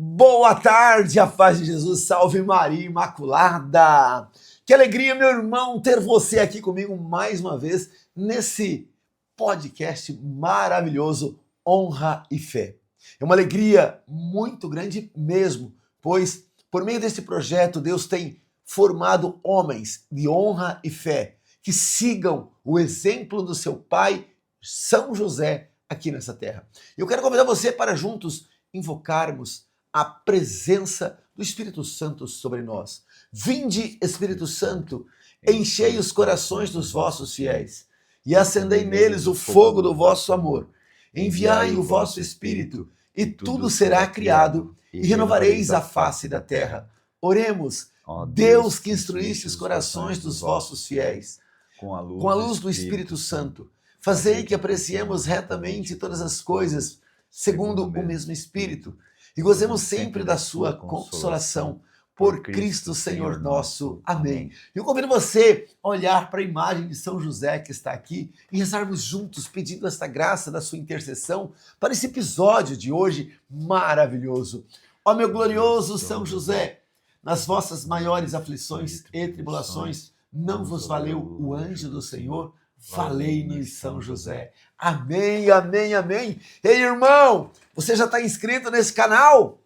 Boa tarde, a paz de Jesus, salve Maria Imaculada. Que alegria, meu irmão, ter você aqui comigo mais uma vez nesse podcast maravilhoso, Honra e Fé. É uma alegria muito grande mesmo, pois por meio desse projeto Deus tem formado homens de honra e fé que sigam o exemplo do seu pai, São José, aqui nessa terra. Eu quero convidar você para juntos invocarmos a presença do Espírito Santo sobre nós. Vinde, Espírito Santo, enchei os corações dos vossos fiéis e acendei neles o fogo do vosso amor. Enviai o vosso Espírito e tudo será criado e renovareis a face da terra. Oremos, Deus que instruísse os corações dos vossos fiéis com a luz do Espírito Santo, fazei que apreciemos retamente todas as coisas segundo o mesmo Espírito e gozemos sempre da sua consolação. Por Cristo Senhor nosso. Amém. Eu convido você a olhar para a imagem de São José que está aqui e rezarmos juntos, pedindo esta graça da sua intercessão para esse episódio de hoje maravilhoso. Ó meu glorioso São José, nas vossas maiores aflições e tribulações, não vos valeu o anjo do Senhor? Valei-nos, São José. Amém, amém, amém. Ei, irmão, você já está inscrito nesse canal?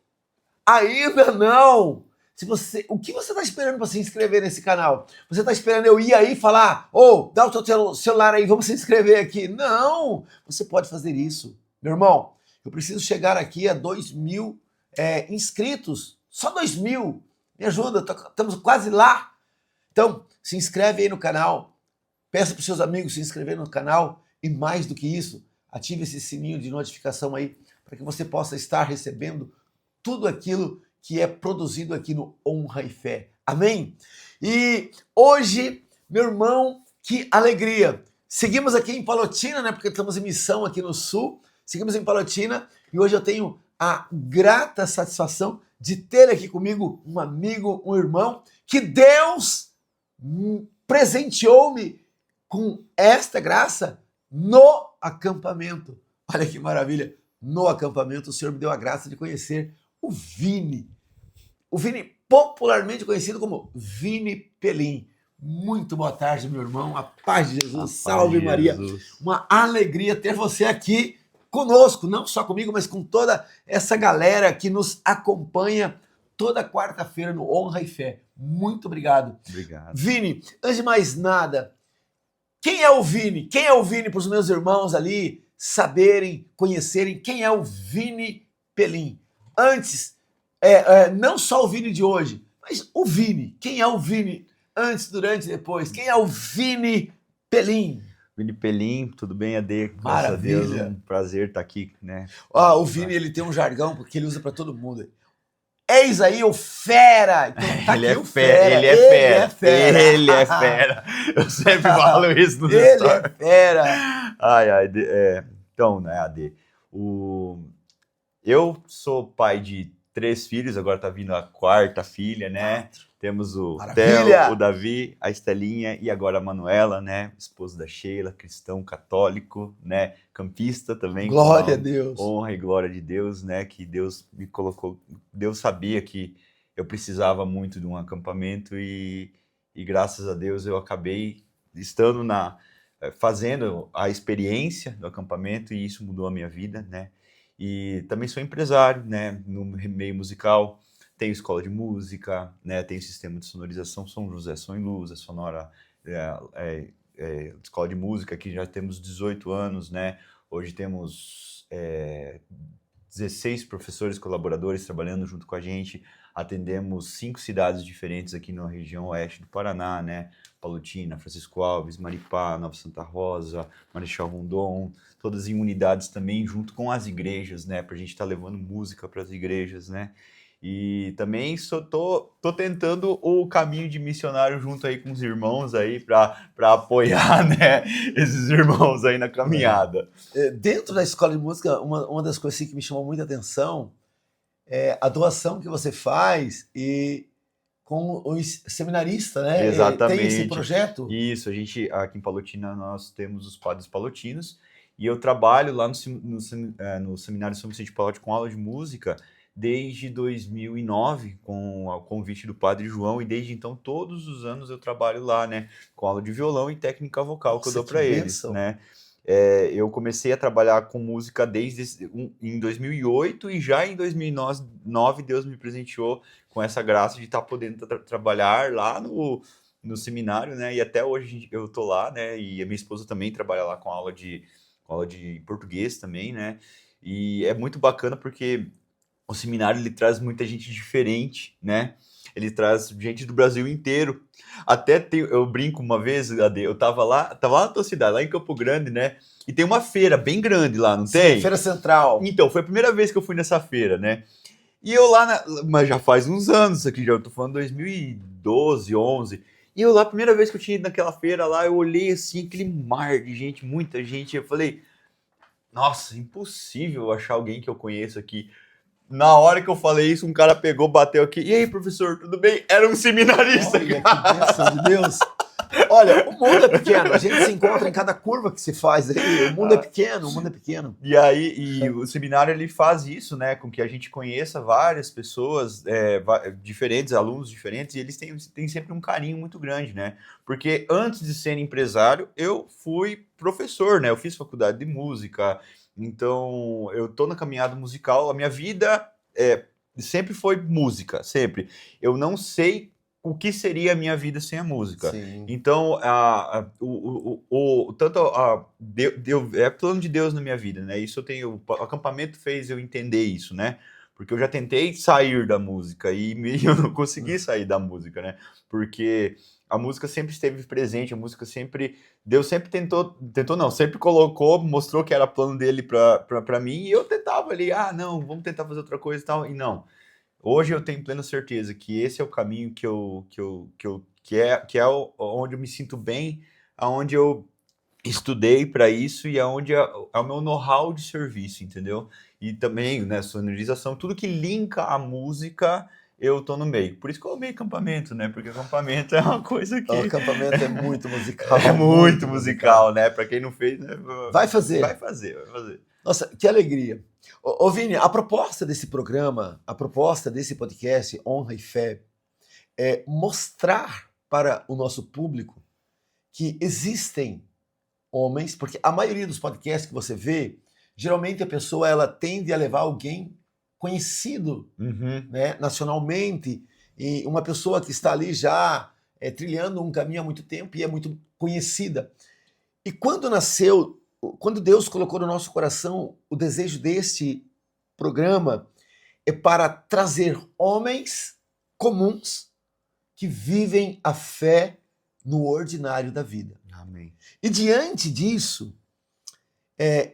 Ainda não? O que você está esperando para se inscrever nesse canal? Você está esperando eu ir aí e falar, dá o teu celular aí, vamos se inscrever aqui? Não, você pode fazer isso. Meu irmão, eu preciso chegar aqui a 2.000 inscritos, só 2.000. Me ajuda, estamos quase lá. Então, se inscreve aí no canal, peça para os seus amigos se inscreverem no canal e mais do que isso, ative esse sininho de notificação aí para que você possa estar recebendo tudo aquilo que é produzido aqui no Honra e Fé. Amém? E hoje, meu irmão, que alegria! Seguimos aqui em Palotina, né? Porque estamos em missão aqui no Sul. Seguimos em Palotina e hoje eu tenho a grata satisfação de ter aqui comigo um amigo, um irmão, que Deus presenteou-me com esta graça no acampamento. Olha que maravilha! No acampamento o Senhor me deu a graça de conhecer o Vini. O Vini, popularmente conhecido como Vini Pelim. Muito boa tarde, meu irmão. A paz de Jesus. Salve Maria. Uma alegria ter você aqui conosco, não só comigo, mas com toda essa galera que nos acompanha toda quarta-feira no Honra e Fé. Muito obrigado. Obrigado. Vini, antes de mais nada, quem é o Vini? Quem é o Vini para os meus irmãos ali saberem, conhecerem quem é o Vini Pelim? Antes, não só o Vini de hoje, mas o Vini. Quem é o Vini antes, durante e depois? Quem é o Vini Pelim? Vini Pelim, tudo bem, Ade? Maravilha. Graças a Deus, um prazer estar aqui, né? O Vini, ele tem um jargão porque ele usa para todo mundo. Eis aí o fera! Então, tá ele, aqui é o fera, ele é fera. Ele é fera. Eu sempre falo isso nos Ele stories. é fera! Então, né, Ade? Eu sou pai de 3 filhos, agora tá vindo a 4ª filha, né? Temos o Theo, o Davi, a Estelinha e agora a Manuela, né? Esposo da Sheila, cristão, católico, né? Campista também. Glória a Deus. Honra e glória de Deus, né? Que Deus me colocou. Deus sabia que eu precisava muito de um acampamento e graças a Deus eu acabei estando fazendo a experiência do acampamento e isso mudou a minha vida, né? E também sou empresário, né? No meio musical. Tenho escola de música, né? Tenho sistema de sonorização São José Som e Luz, a Sonora escola de música, que já temos 18 anos, né? Hoje temos 16 professores colaboradores trabalhando junto com a gente. Atendemos 5 cidades diferentes aqui na região oeste do Paraná, né? Palotina, Francisco Alves, Maripá, Nova Santa Rosa, Marechal Rondon, todas em unidades também junto com as igrejas, né? Pra gente estar levando música para as igrejas, né? E também tô tentando o caminho de missionário junto aí com os irmãos aí para apoiar, né, esses irmãos aí na caminhada. Dentro da escola de música, uma das coisas que me chamou muita atenção é a doação que você faz e com os seminaristas, né? Exatamente. Tem esse projeto? Isso, a gente aqui em Palotina nós temos os padres palotinos e eu trabalho lá no Seminário São Vicente de Paulo com aula de música desde 2009, com o convite do Padre João, e desde então, todos os anos eu trabalho lá, né? Com aula de violão e técnica vocal que eu Nossa, dou que para eles, bênção. né? Eu comecei a trabalhar com música em 2008 e já em 2009 Deus me presenteou com essa graça de estar podendo trabalhar lá no seminário, né? E até hoje eu tô lá, né? E a minha esposa também trabalha lá com aula de português também, né? E é muito bacana porque o seminário ele traz muita gente diferente, né? Ele traz gente do Brasil inteiro. Eu brinco uma vez, Ade, tava lá na tua cidade, lá em Campo Grande, né? E tem uma feira bem grande lá, não Sim, tem? Feira Central. Então, foi a primeira vez que eu fui nessa feira, né? E eu lá, mas já faz uns anos isso aqui, já eu tô falando 2012, 11. E eu lá, a primeira vez que eu tinha ido naquela feira lá, eu olhei assim, aquele mar de gente, muita gente. Eu falei, nossa, impossível achar alguém que eu conheço aqui. Na hora que eu falei isso, um cara pegou, bateu aqui. E aí, professor, tudo bem? Era um seminarista. Olha, que bênção de Deus. Olha, o mundo é pequeno, a gente se encontra em cada curva que se faz aí. O mundo é pequeno, o mundo é pequeno. E o seminário ele faz isso, né, com que a gente conheça várias pessoas diferentes, alunos diferentes, e eles têm sempre um carinho muito grande, né? Porque antes de ser empresário, eu fui professor, né? Eu fiz faculdade de música, então eu tô na caminhada musical, a minha vida sempre foi música, sempre. Eu não sei o que seria a minha vida sem a música. Sim. Então, é plano de Deus na minha vida, né? Isso o acampamento fez eu entender isso, né? Porque eu já tentei sair da música e eu não consegui sair da música, né? Porque a música sempre esteve presente, a música sempre, Deus sempre tentou não, sempre colocou, mostrou que era plano dele para mim e eu tentava ali, não, vamos tentar fazer outra coisa e tal, e não. Hoje eu tenho plena certeza que esse é o caminho que é onde eu me sinto bem, aonde eu estudei para isso e aonde é o meu know-how de serviço, entendeu? E também, né, sonorização, tudo que linka a música, eu tô no meio. Por isso que eu amei acampamento, né? Porque acampamento é uma coisa O que acampamento é muito musical. é muito musical, né? Para quem não fez, né? Vai fazer. Vai fazer. Nossa, que alegria. Ô Vini, a proposta desse programa, a proposta desse podcast, Honra e Fé, é mostrar para o nosso público que existem homens, porque a maioria dos podcasts que você vê, geralmente a pessoa ela tende a levar alguém conhecido, né, nacionalmente, e uma pessoa que está ali já trilhando um caminho há muito tempo e é muito conhecida. E quando Deus colocou no nosso coração o desejo deste programa, é para trazer homens comuns que vivem a fé no ordinário da vida. Amém. E diante disso,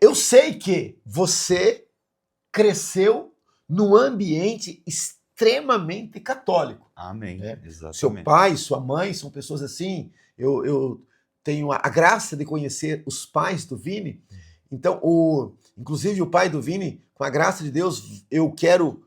eu sei que você cresceu num ambiente extremamente católico. Amém. Exatamente. Seu pai, sua mãe são pessoas assim. Eu tenho a graça de conhecer os pais do Vini. Então, inclusive o pai do Vini, com a graça de Deus, eu quero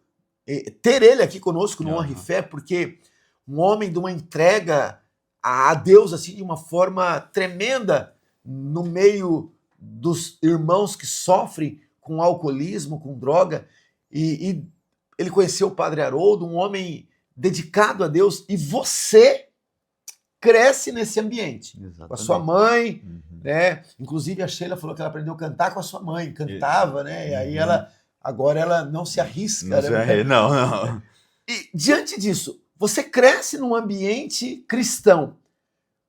ter ele aqui conosco no Honra e Fé, porque um homem de uma entrega a Deus assim de uma forma tremenda no meio dos irmãos que sofrem com alcoolismo, com droga, e ele conheceu o Padre Haroldo, um homem dedicado a Deus, e você cresce nesse ambiente. Exatamente. Com a sua mãe, né? Inclusive a Sheila falou que ela aprendeu a cantar com a sua mãe, cantava, né? E aí agora ela não se arrisca. Não. E diante disso, você cresce num ambiente cristão,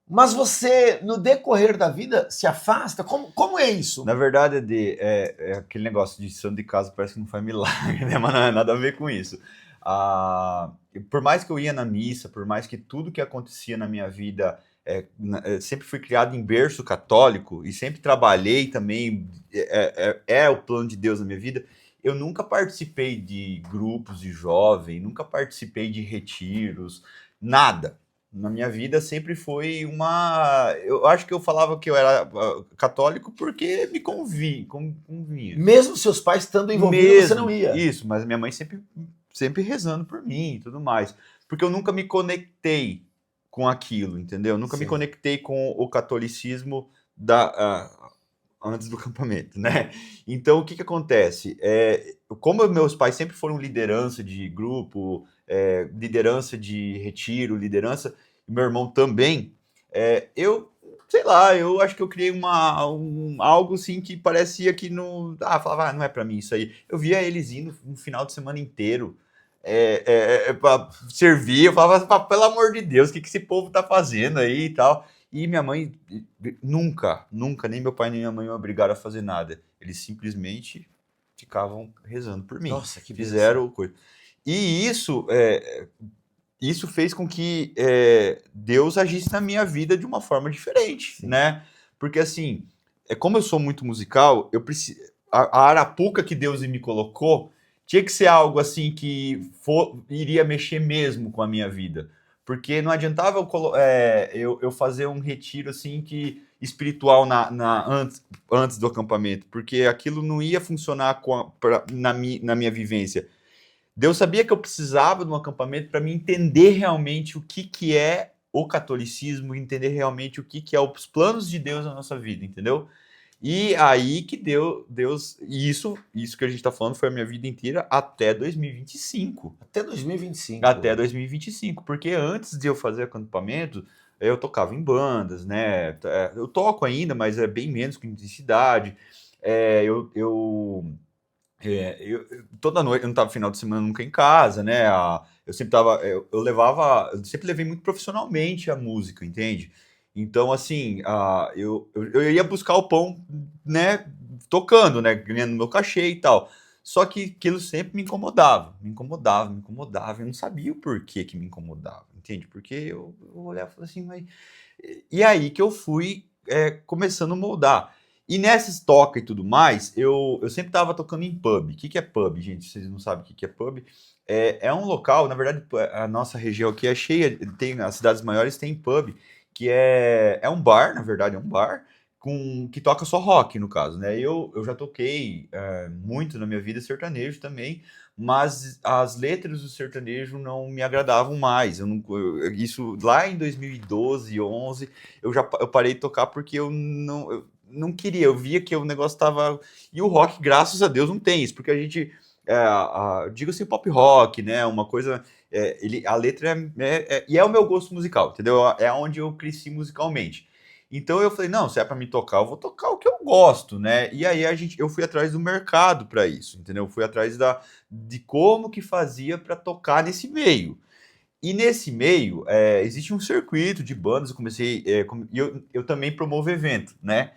mas você, no decorrer da vida, se afasta? Como é isso? Na verdade, é aquele negócio de santo de casa parece que não faz milagre, né? Mas não é nada a ver com isso. Por mais que eu ia na missa, por mais que tudo que acontecia na minha vida, sempre fui criado em berço católico e sempre trabalhei também, o plano de Deus na minha vida, eu nunca participei de grupos de jovem, nunca participei de retiros, nada. Na minha vida sempre foi eu acho que eu falava que eu era católico porque me convinha. Mesmo seus pais estando envolvidos, você não ia. Isso, mas minha mãe sempre rezando por mim e tudo mais. Porque eu nunca me conectei com aquilo, entendeu? Nunca me conectei com o catolicismo antes do acampamento, né? Então, o que que acontece? Como meus pais sempre foram liderança de grupo, liderança de retiro, liderança, e meu irmão também, eu, sei lá, eu acho que eu criei algo assim que parecia que não... Ah, falava, não é pra mim isso aí. Eu via eles indo um final de semana inteiro pra servir, eu falava, pelo amor de Deus, o que que esse povo tá fazendo aí e tal? E minha mãe nunca, nunca, nem meu pai nem minha mãe me obrigaram a fazer nada. Eles simplesmente ficavam rezando por mim. Nossa, que bênção. Fizeram coisa. E isso fez com que Deus agisse na minha vida de uma forma diferente, Sim. né? Porque assim, como eu sou muito musical, eu preciso a arapuca que Deus me colocou tinha que ser algo assim que iria mexer mesmo com a minha vida. Porque não adiantava eu fazer um retiro assim que espiritual antes do acampamento, porque aquilo não ia funcionar na minha vivência. Deus sabia que eu precisava de um acampamento para me entender realmente o que, que é o catolicismo, entender realmente o que, que é os planos de Deus na nossa vida, entendeu? E aí que Deus, e isso que a gente está falando foi a minha vida inteira até 2025. Até 2025. Até 2025, porque antes de eu fazer acampamento, eu tocava em bandas, né? Eu toco ainda, mas é bem menos com intensidade. É, toda noite, eu não tava final de semana nunca em casa, né? Eu sempre tava, eu sempre levei muito profissionalmente a música, entende? Então, assim, eu ia buscar o pão, né? Tocando, né? Ganhando meu cachê e tal. Só que aquilo sempre me incomodava, me incomodava, me incomodava. Eu não sabia o porquê que me incomodava, entende? Porque eu olhava e falava assim, mas. E aí que eu fui começando a moldar. E nessas toca e tudo mais, eu sempre estava tocando em pub. O que, que é pub, gente? Vocês não sabem o que, que é pub? É um local, na verdade, a nossa região aqui é cheia, as cidades maiores têm pub, que é um bar, na verdade, é um bar, que toca só rock, no caso, né? Eu já toquei muito na minha vida sertanejo também, mas as letras do sertanejo não me agradavam mais. Isso lá em 2012, 11, eu parei de tocar porque eu não queria, eu via que o negócio tava. E o rock, graças a Deus, não tem isso, porque a gente. Digo assim, pop rock, né? Uma coisa. A letra e é o meu gosto musical, entendeu? É onde eu cresci musicalmente. Então eu falei, não, se é para me tocar, eu vou tocar o que eu gosto, né? E aí eu fui atrás do mercado para isso, entendeu? Eu fui atrás de como que fazia para tocar nesse meio. E nesse meio, existe um circuito de bandas, eu comecei, e eu também promovo evento, né?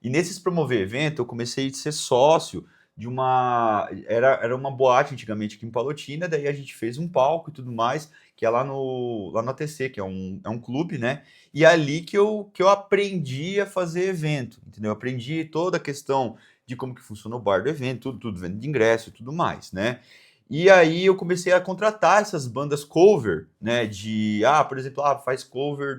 E nesses promover evento, eu comecei a ser sócio de uma. Era uma boate antigamente aqui em Palotina, daí a gente fez um palco e tudo mais, que é lá no ATC, que é um clube, né? E é ali que eu aprendi a fazer evento, entendeu? Eu aprendi toda a questão de como que funciona o bar do evento, tudo venda de ingresso e tudo mais, né? E aí eu comecei a contratar essas bandas cover, né? Por exemplo, faz cover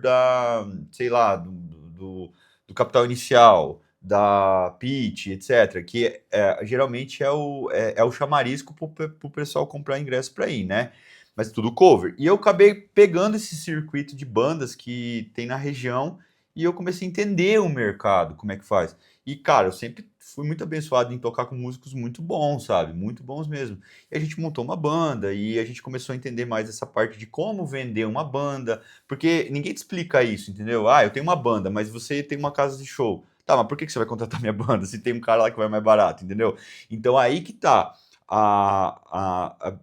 sei lá, do Capital Inicial, da Pitty, etc., que geralmente é o chamarisco para o pessoal comprar ingresso para ir, né? Mas tudo cover. E eu acabei pegando esse circuito de bandas que tem na região e eu comecei a entender o mercado, como é que faz. E, cara, eu sempre fui muito abençoado em tocar com músicos muito bons, sabe? Muito bons mesmo. E a gente montou uma banda e a gente começou a entender mais essa parte de como vender uma banda, porque ninguém te explica isso, entendeu? Eu tenho uma banda, mas você tem uma casa de show. Tá, mas por que você vai contratar minha banda se tem um cara lá que vai mais barato, entendeu? Então aí que tá.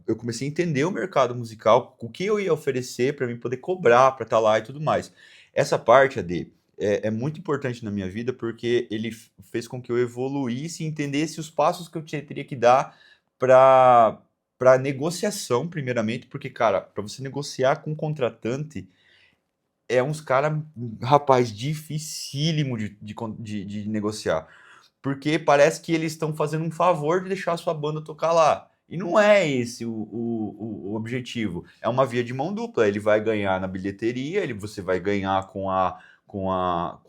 Eu comecei a entender o mercado musical, o que eu ia oferecer para mim poder cobrar para estar lá e tudo mais. Essa parte, AD, é muito importante na minha vida porque ele fez com que eu evoluísse e entendesse os passos que eu teria que dar para negociação, primeiramente, porque, cara, para você negociar com um contratante uns cara, rapaz, dificílimo de negociar. Porque parece que eles estão fazendo um favor de deixar a sua banda tocar lá. E não é esse o objetivo. É uma via de mão dupla. Ele vai ganhar na bilheteria, você vai ganhar com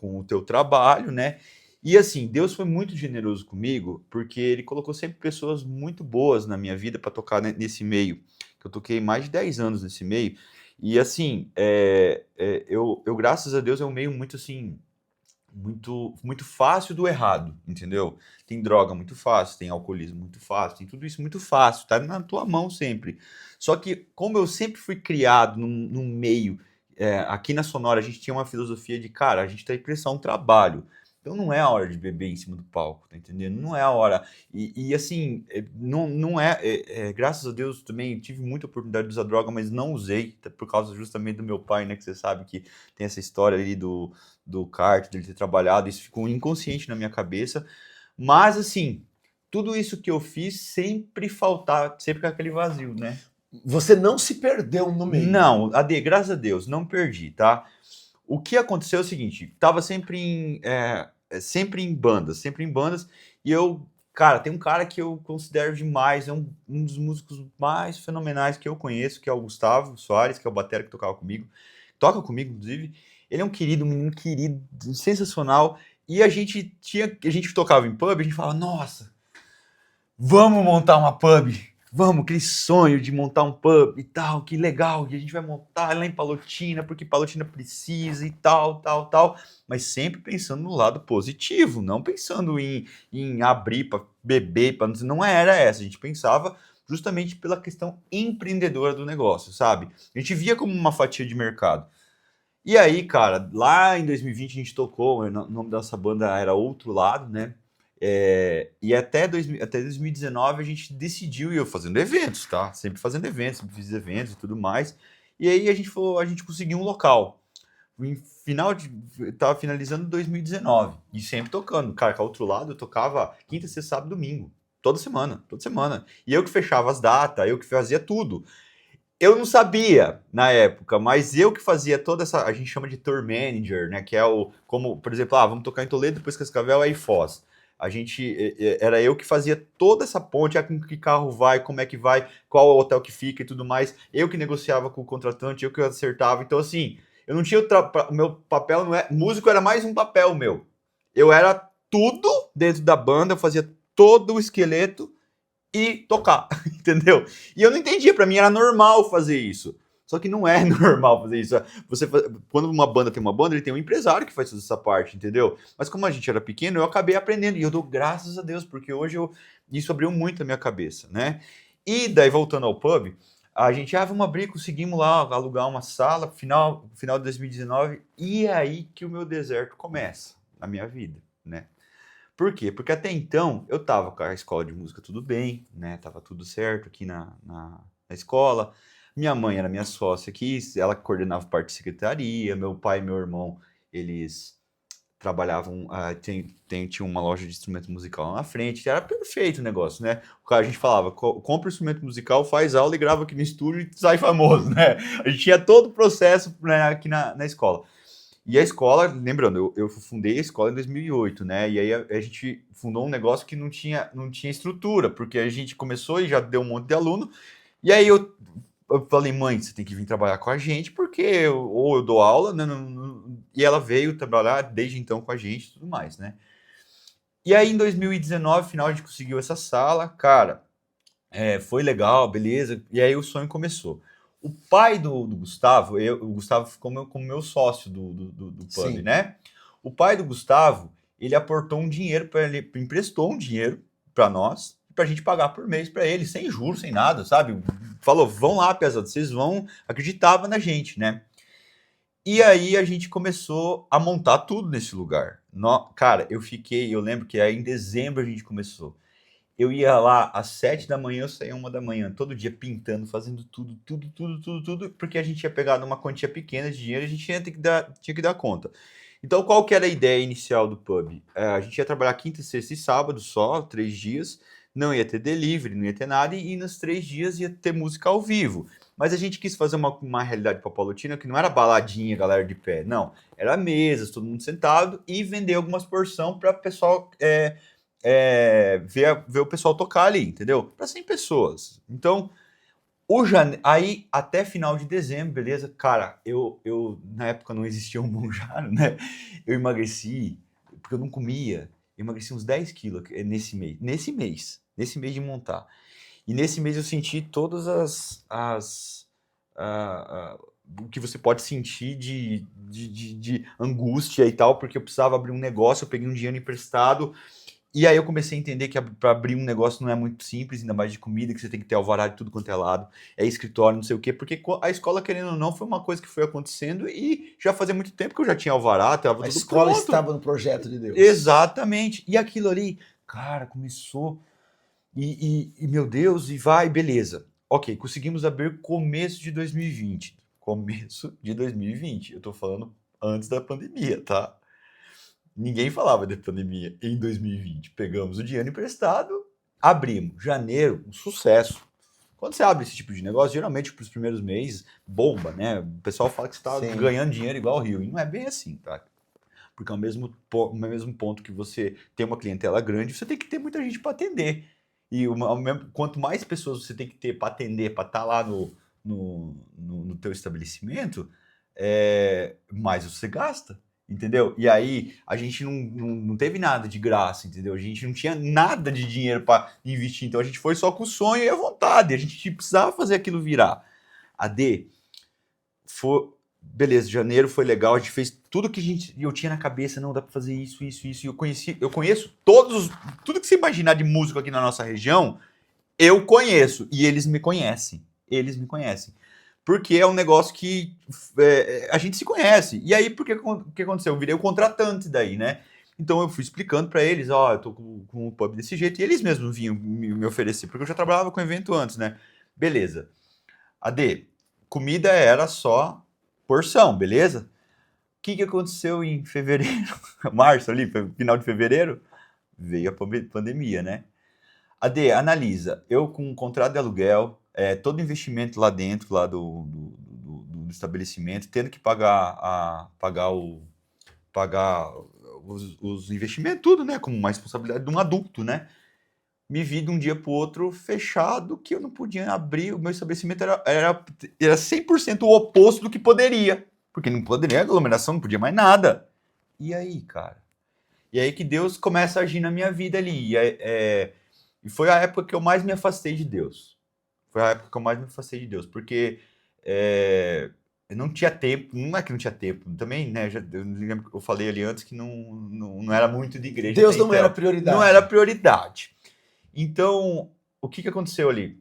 o teu trabalho, né? E assim, Deus foi muito generoso comigo, porque ele colocou sempre pessoas muito boas na minha vida para tocar nesse meio. Eu toquei mais de 10 anos nesse meio. E assim, graças a Deus, é um meio muito assim, muito fácil do errado, entendeu? Tem droga muito fácil, tem alcoolismo muito fácil, tem tudo isso muito fácil, tá na tua mão sempre. Só que, como eu sempre fui criado num meio, aqui na Sonora a gente tinha uma filosofia de, cara, a gente tá aí pra prestar um trabalho. Então não é a hora de beber em cima do palco, tá entendendo? Não é a hora. E assim, não é, graças a Deus também tive muita oportunidade de usar droga, mas não usei, por causa justamente do meu pai, né? Que você sabe que tem essa história ali do kart, dele ter trabalhado, isso ficou inconsciente na minha cabeça. Mas assim, tudo isso que eu fiz sempre faltava, sempre com aquele vazio, né? Você não se perdeu no meio. Não, graças a Deus, não perdi, tá? O que aconteceu é o seguinte, tava sempre em bandas, e eu, cara, tem um cara que eu considero demais, é um dos músicos mais fenomenais que eu conheço, que é o Gustavo Soares, que é o batera que tocava comigo, toca comigo, inclusive. Ele é um querido, um menino querido, sensacional, e a gente tocava em pub, a gente falava, nossa, vamos montar uma pub. Vamos, aquele sonho de montar um pub e tal, que legal, que a gente vai montar lá em Palotina, porque Palotina precisa e tal, tal, tal. Mas sempre pensando no lado positivo, não pensando em abrir para beber, não era essa. A gente pensava justamente pela questão empreendedora do negócio, sabe? A gente via como uma fatia de mercado. E aí, cara, lá em 2020 a gente tocou, o nome da nossa banda era Outro Lado, né? E até 2019 a gente decidiu, e eu fazendo eventos, tá? Sempre fazendo eventos, sempre fiz eventos e tudo mais. E aí a gente conseguiu um local. Em tava finalizando 2019 e sempre tocando. Cara, com Outro Lado eu tocava quinta, sexta, sábado, domingo. Toda semana, toda semana. E eu que fechava as datas, eu que fazia tudo. Eu não sabia na época, mas eu que fazia toda essa. A gente chama de tour manager, né? Que é o. Como, por exemplo, vamos tocar em Toledo, depois Cascavel, aí Foz. A gente. Era eu que fazia toda essa ponte, com que carro vai, como é que vai, qual é o hotel que fica e tudo mais. Eu que negociava com o contratante, eu que acertava. Então, assim, eu não tinha. O meu papel não é. Músico era mais um papel meu. Eu era tudo dentro da banda, eu fazia todo o esqueleto e tocar, entendeu? E eu não entendia, pra mim era normal fazer isso. Só que não é normal fazer isso. Quando uma banda tem uma banda, ele tem um empresário que faz toda essa parte, entendeu? Mas como a gente era pequeno, eu acabei aprendendo. E eu dou graças a Deus, porque hoje isso abriu muito a minha cabeça, né? E daí, voltando ao pub, a gente, vamos abrir, conseguimos lá alugar uma sala, final de 2019, e é aí que o meu deserto começa, na minha vida, né? Por quê? Porque até então eu tava com a escola de música tudo bem, né? Tava tudo certo aqui na escola. Minha mãe era minha sócia aqui, ela coordenava parte de secretaria. Meu pai e meu irmão, eles trabalhavam, tinha uma loja de instrumento musical lá na frente. Era perfeito o negócio, né? A gente falava, compra o instrumento musical, faz aula e grava aqui no estúdio e sai famoso, né? A gente tinha todo o processo, né, aqui na escola. E a escola, lembrando, eu fundei a escola em 2008, né? E aí a gente fundou um negócio que não tinha estrutura, porque a gente começou e já deu um monte de aluno. E aí eu falei, mãe, você tem que vir trabalhar com a gente, porque ou eu dou aula, né? E ela veio trabalhar desde então com a gente e tudo mais, né? E aí em 2019, final, a gente conseguiu essa sala, cara, foi legal, beleza. E aí o sonho começou. O pai do Gustavo, o Gustavo ficou como meu sócio do pub, Sim. né? O pai do Gustavo, ele aportou um dinheiro para ele, emprestou um dinheiro para nós, para a gente pagar por mês para ele, sem juros, sem nada, sabe? Falou, vão lá, pesado, vocês vão, acreditava na gente, né? E aí a gente começou a montar tudo nesse lugar. Cara, eu lembro que aí em dezembro a gente começou. Eu ia lá às 7 da manhã, eu saía 1 da manhã, todo dia pintando, fazendo tudo, tudo, tudo, tudo, tudo, porque a gente tinha pegado uma quantia pequena de dinheiro e a gente tinha que dar conta. Então, qual que era a ideia inicial do pub? A gente ia trabalhar quinta, sexta e sábado só, 3 dias, não ia ter delivery, não ia ter nada, e nos 3 dias ia ter música ao vivo. Mas a gente quis fazer uma realidade para Palotina que não era baladinha, galera de pé, não. Era mesas, todo mundo sentado e vender algumas porções para o pessoal ver o pessoal tocar ali, entendeu? Para 100 pessoas. Então, aí até final de dezembro, beleza? Cara, eu na época não existia um Monjaro, né? Eu emagreci, porque eu não comia. Eu emagreci uns 10 quilos nesse mês. Nesse mês de montar. E nesse mês eu senti todas o que você pode sentir de angústia e tal, porque eu precisava abrir um negócio, eu peguei um dinheiro emprestado, e aí eu comecei a entender que para abrir um negócio não é muito simples, ainda mais de comida, que você tem que ter alvará de tudo quanto é lado, é escritório, não sei o quê, porque a escola, querendo ou não, foi uma coisa que foi acontecendo e já fazia muito tempo que eu já tinha alvará, estava A tudo escola pronto. estava no projeto de Deus. Exatamente. E aquilo ali, cara, começou. E meu Deus, e vai, beleza. Ok, conseguimos abrir começo de 2020. Começo de 2020. Eu tô falando antes da pandemia, tá? Ninguém falava de pandemia em 2020. Pegamos o dinheiro emprestado, abrimos. Janeiro, um sucesso. Quando você abre esse tipo de negócio, geralmente para os primeiros meses, bomba, né? O pessoal fala que você está Sim. ganhando dinheiro igual o Rio. E não é bem assim, tá? Porque ao mesmo ponto que você tem uma clientela grande, você tem que ter muita gente para atender. E quanto mais pessoas você tem que ter para atender, para estar lá no teu estabelecimento, mais você gasta, entendeu? E aí a gente não teve nada de graça, entendeu? A gente não tinha nada de dinheiro para investir, então a gente foi só com o sonho e a vontade. A gente precisava fazer aquilo virar. A D foi... Beleza, janeiro foi legal, a gente fez tudo que eu tinha na cabeça, não dá para fazer isso. E eu conheço tudo que você imaginar de músico aqui na nossa região, eu conheço e eles me conhecem. Eles me conhecem. Porque é um negócio que a gente se conhece. E aí, o que aconteceu? Eu virei o contratante daí, né? Então eu fui explicando para eles, ó, eu tô com um pub desse jeito, e eles mesmos vinham me oferecer, porque eu já trabalhava com evento antes, né? Beleza. AD, comida era só porção, beleza? O que aconteceu em fevereiro? Março ali, final de fevereiro? Veio a pandemia, né? AD, analisa. Eu com um contrato de aluguel, todo investimento lá dentro, lá do estabelecimento, tendo que pagar os investimentos, tudo, né? Como uma responsabilidade de um adulto, né? Me vi de um dia para o outro fechado, que eu não podia abrir, o meu estabelecimento era 100% o oposto do que poderia, porque não poderia aglomeração, não podia mais nada. E aí, cara? E aí que Deus começa a agir na minha vida ali. E foi a época que eu mais me afastei de Deus. Foi a época que eu mais me afastei de Deus, porque eu não tinha tempo, não é que não tinha tempo, também, né, eu falei ali antes que não era muito de igreja. Deus não era prioridade. Não era prioridade. Então, o que aconteceu ali?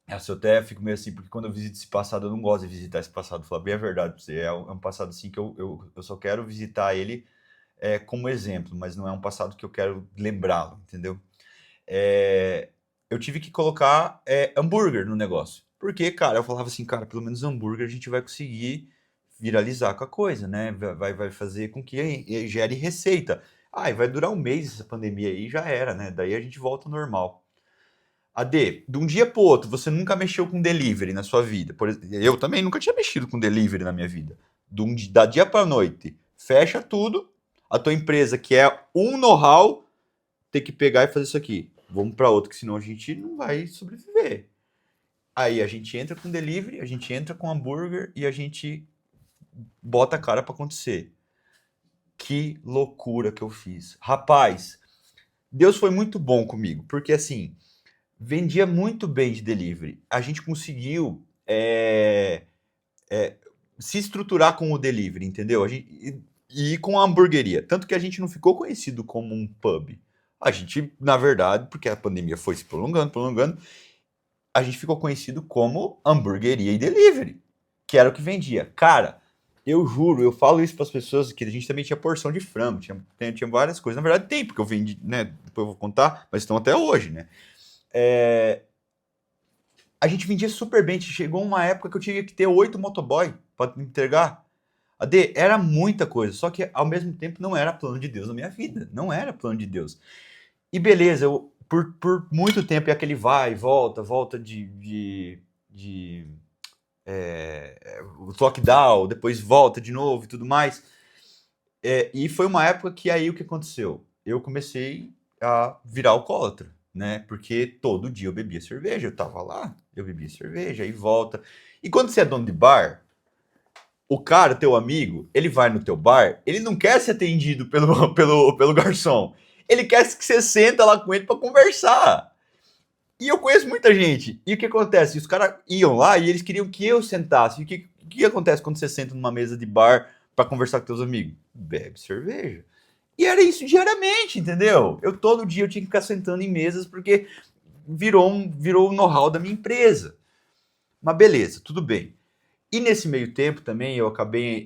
Eu até fico meio assim, porque quando eu visito esse passado, eu não gosto de visitar esse passado. Vou falar bem a verdade pra você. É um passado assim que eu só quero visitar ele como exemplo, mas não é um passado que eu quero lembrá-lo, entendeu? Eu tive que colocar hambúrguer no negócio. Porque, cara, eu falava assim, cara, pelo menos hambúrguer a gente vai conseguir viralizar com a coisa, né? Vai fazer com que gere receita. E vai durar um mês essa pandemia aí, já era, né? Daí a gente volta ao normal. AD, de um dia pro outro, você nunca mexeu com delivery na sua vida. Eu também nunca tinha mexido com delivery na minha vida. Da dia pra noite, fecha tudo, a tua empresa, que é um know-how, tem que pegar e fazer isso aqui. Vamos para outro, que senão a gente não vai sobreviver. Aí a gente entra com delivery, a gente entra com hambúrguer e a gente bota a cara para acontecer. Que loucura que eu fiz. Rapaz, Deus foi muito bom comigo, porque assim, vendia muito bem de delivery. A gente conseguiu se estruturar com o delivery, entendeu? E com a hamburgueria. Tanto que a gente não ficou conhecido como um pub. A gente, na verdade, porque a pandemia foi se prolongando, a gente ficou conhecido como hamburgueria e delivery, que era o que vendia. Cara, eu juro, eu falo isso para as pessoas, que a gente também tinha porção de frango, tinha várias coisas. Na verdade tem, porque eu vendi, né? Depois eu vou contar, mas estão até hoje, né? A gente vendia super bem. Chegou uma época que eu tinha que ter 8 motoboy para entregar. Era muita coisa, só que ao mesmo tempo não era plano de Deus na minha vida. Não era plano de Deus. E beleza, eu por muito tempo é aquele vai, volta o lockdown, depois volta de novo e tudo mais. E foi uma época que aí o que aconteceu? Eu comecei a virar alcoólatra, né? Porque todo dia eu bebia cerveja, eu tava lá, eu bebia cerveja, aí volta. E quando você é dono de bar, o cara, teu amigo, ele vai no teu bar, ele não quer ser atendido pelo garçom. Ele quer que você senta lá com ele para conversar. E eu conheço muita gente. E o que acontece? Os caras iam lá e eles queriam que eu sentasse. E o que acontece quando você senta numa mesa de bar para conversar com teus amigos? Bebe cerveja. E era isso diariamente, entendeu? Todo dia eu tinha que ficar sentando em mesas porque virou o know-how da minha empresa. Mas beleza, tudo bem. E nesse meio tempo também eu acabei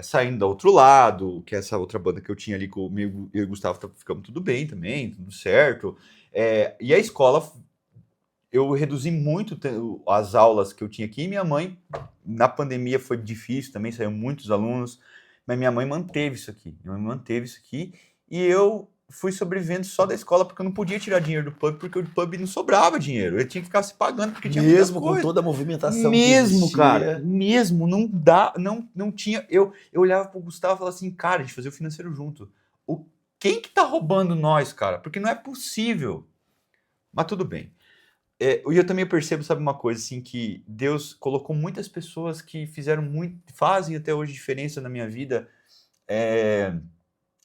saindo do outro lado, que é essa outra banda que eu tinha ali comigo, eu e o Gustavo ficamos tudo bem também, tudo certo. E a escola, eu reduzi muito as aulas que eu tinha aqui. E minha mãe, na pandemia foi difícil também, saíram muitos alunos, mas minha mãe manteve isso aqui. E eu fui sobrevivendo só da escola, porque eu não podia tirar dinheiro do pub, porque o pub não sobrava dinheiro. Eu tinha que ficar se pagando, porque tinha muita Mesmo com coisa. toda a movimentação que Mesmo, existia. cara, mesmo, não dá, não tinha. Eu olhava pro Gustavo e falava assim, cara, a gente fazia o financeiro junto. Quem que tá roubando nós, cara? Porque não é possível. Mas tudo bem. E eu também percebo, sabe, uma coisa, assim, que Deus colocou muitas pessoas que fazem até hoje diferença na minha vida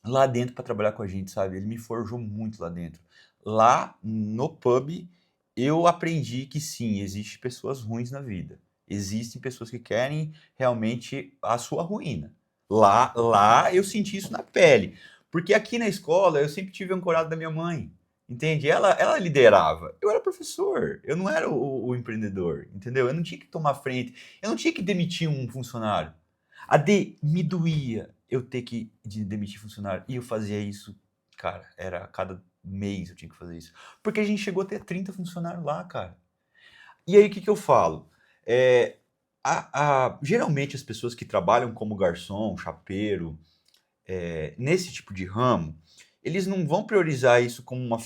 lá dentro para trabalhar com a gente, sabe? Ele me forjou muito lá dentro. Lá no pub, eu aprendi que sim, existem pessoas ruins na vida. Existem pessoas que querem realmente a sua ruína. Lá eu senti isso na pele. Porque aqui na escola eu sempre tive ancorado da minha mãe. Entende? Ela liderava. Eu era professor, eu não era o empreendedor, entendeu? Eu não tinha que tomar frente, eu não tinha que demitir um funcionário. Me doía eu ter que demitir funcionário. E eu fazia isso, cara, era a cada mês eu tinha que fazer isso. Porque a gente chegou a ter 30 funcionários lá, cara. E aí o que eu falo? Geralmente as pessoas que trabalham como garçom, chapeiro, nesse tipo de ramo, eles não vão priorizar isso como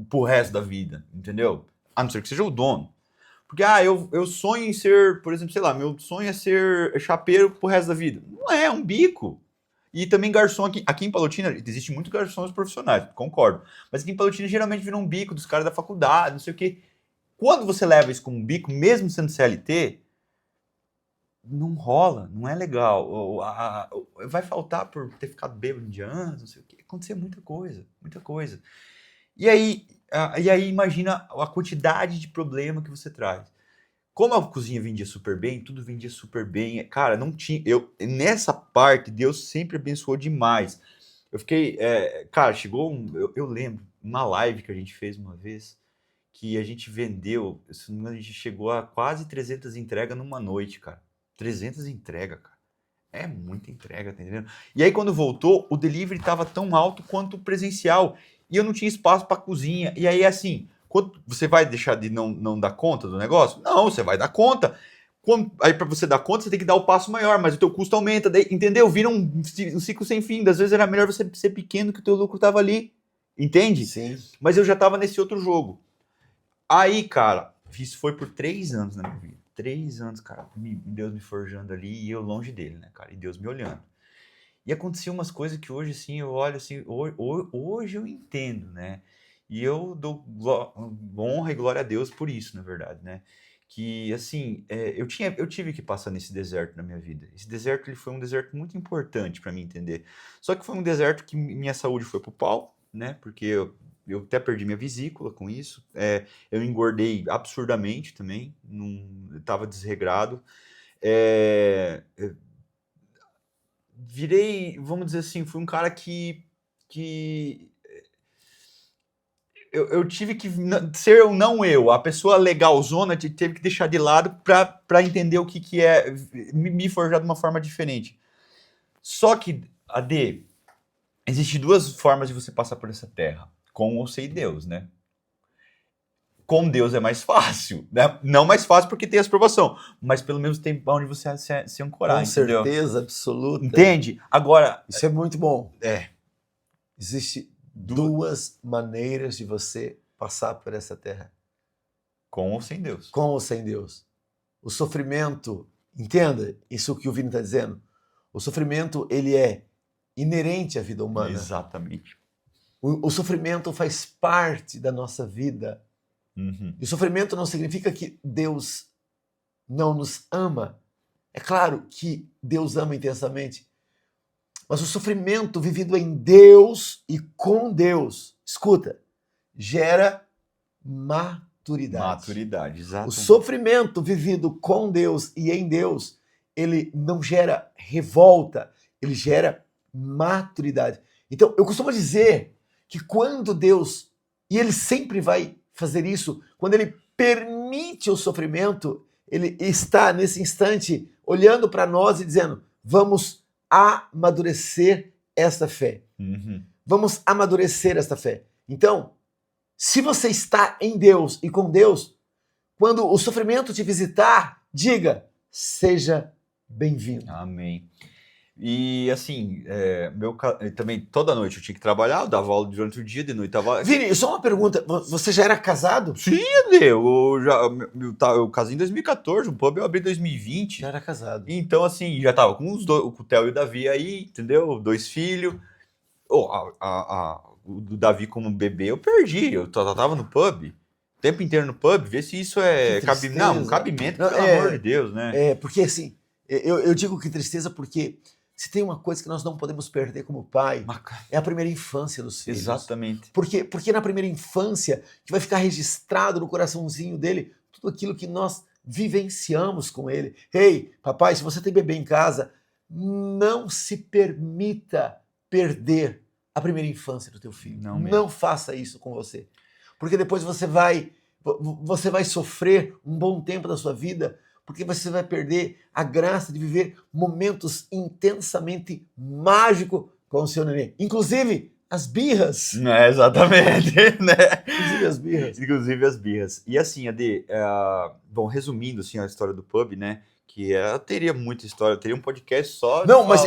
pro resto da vida, entendeu? A não ser que seja o dono. Porque, eu sonho em ser, por exemplo, sei lá, meu sonho é ser chapeiro pro resto da vida. Não é um bico. E também garçom aqui em Palotina, existe muito garçons profissionais, concordo. Mas aqui em Palotina geralmente vira um bico dos caras da faculdade, não sei o quê. Quando você leva isso como um bico, mesmo sendo CLT, não rola, não é legal. Vai faltar por ter ficado bêbado um dia antes, não sei o quê. Acontecer muita coisa, muita coisa. E aí imagina a quantidade de problema que você traz. Como a cozinha vendia super bem, tudo vendia super bem. Cara, não tinha. Nessa parte, Deus sempre abençoou demais. Eu fiquei. Cara, chegou eu lembro, uma live que a gente fez uma vez, que a gente vendeu, se não me engano, a gente chegou a quase 300 entregas numa noite, cara. 300 entregas, cara. É muita entrega, tá entendendo? E aí, quando voltou, o delivery estava tão alto quanto o presencial. E eu não tinha espaço para cozinha. E aí, assim, você vai deixar de não dar conta do negócio? Não, você vai dar conta. Aí, para você dar conta, você tem que dar o passo maior, mas o teu custo aumenta. Daí, entendeu? Vira um ciclo sem fim. Às vezes era melhor você ser pequeno que o teu lucro estava ali. Entende? Sim. Mas eu já estava nesse outro jogo. Aí, cara, isso foi por 3 anos na minha vida. 3 anos, cara, Deus me forjando ali e eu longe dele, né, cara? E Deus me olhando. E aconteciam umas coisas que hoje, assim, eu olho assim, hoje eu entendo, né? E eu dou honra e glória a Deus por isso, na verdade, né? Que, assim, eu tive que passar nesse deserto na minha vida. Esse deserto, ele foi um deserto muito importante para mim entender. Só que foi um deserto que minha saúde foi pro pau, né? Porque eu até perdi minha vesícula com isso. Eu engordei absurdamente também, estava desregrado. Virei, vamos dizer assim, fui um cara que eu tive que ser ou não eu. A pessoa legalzona teve que deixar de lado para entender o que é me forjar de uma forma diferente. Só que, AD, existem 2 formas de você passar por essa terra. Com ou sem Deus, né? Com Deus é mais fácil, né? Não mais fácil porque tem as provação, mas pelo menos tem onde você se ancorar, Com entendeu? certeza absoluta. Entende? Agora... Isso é muito bom. Existe 2 maneiras de você passar por essa terra. Com ou sem Deus. Com ou sem Deus. O sofrimento, entenda isso que o Vini está dizendo, o sofrimento, ele é inerente à vida humana. Exatamente. O sofrimento faz parte da nossa vida. Uhum. E o sofrimento não significa que Deus não nos ama. É claro que Deus ama intensamente. Mas o sofrimento vivido em Deus e com Deus, escuta, gera maturidade. Maturidade, exatamente. O sofrimento vivido com Deus e em Deus, ele não gera revolta, ele gera maturidade. Então, eu costumo dizer que quando Deus, e ele sempre vai fazer isso, quando ele permite o sofrimento, ele está nesse instante olhando para nós e dizendo: vamos amadurecer esta fé. Uhum. Vamos amadurecer esta fé. Então, se você está em Deus e com Deus, quando o sofrimento te visitar, diga: seja bem-vindo. Amém. E assim, também toda noite eu tinha que trabalhar, eu dava aula durante o dia, de noite tava. Vini, só uma pergunta: você já era casado? Sim, eu casei em 2014, o pub eu abri em 2020. Já era casado. Então, assim, já tava com os dois, com o Theo e o Davi aí, entendeu? 2 filhos. O do Davi como bebê eu perdi, eu tava no pub, o tempo inteiro no pub, vê se isso é um cabimento, Não, pelo amor de Deus, né? Porque assim, eu digo que tristeza porque se tem uma coisa que nós não podemos perder como pai, é a primeira infância dos filhos. Exatamente. Porque na primeira infância que vai ficar registrado no coraçãozinho dele tudo aquilo que nós vivenciamos com ele. Ei, papai, se você tem bebê em casa, não se permita perder a primeira infância do teu filho. Não faça isso com você. Porque depois você vai sofrer um bom tempo da sua vida, porque você vai perder a graça de viver momentos intensamente mágicos com o seu neném. Inclusive as birras. Exatamente, né? Inclusive as birras. E assim, Ade, bom, resumindo assim, a história do pub, né? Que teria muita história, teria um podcast só. Não, mas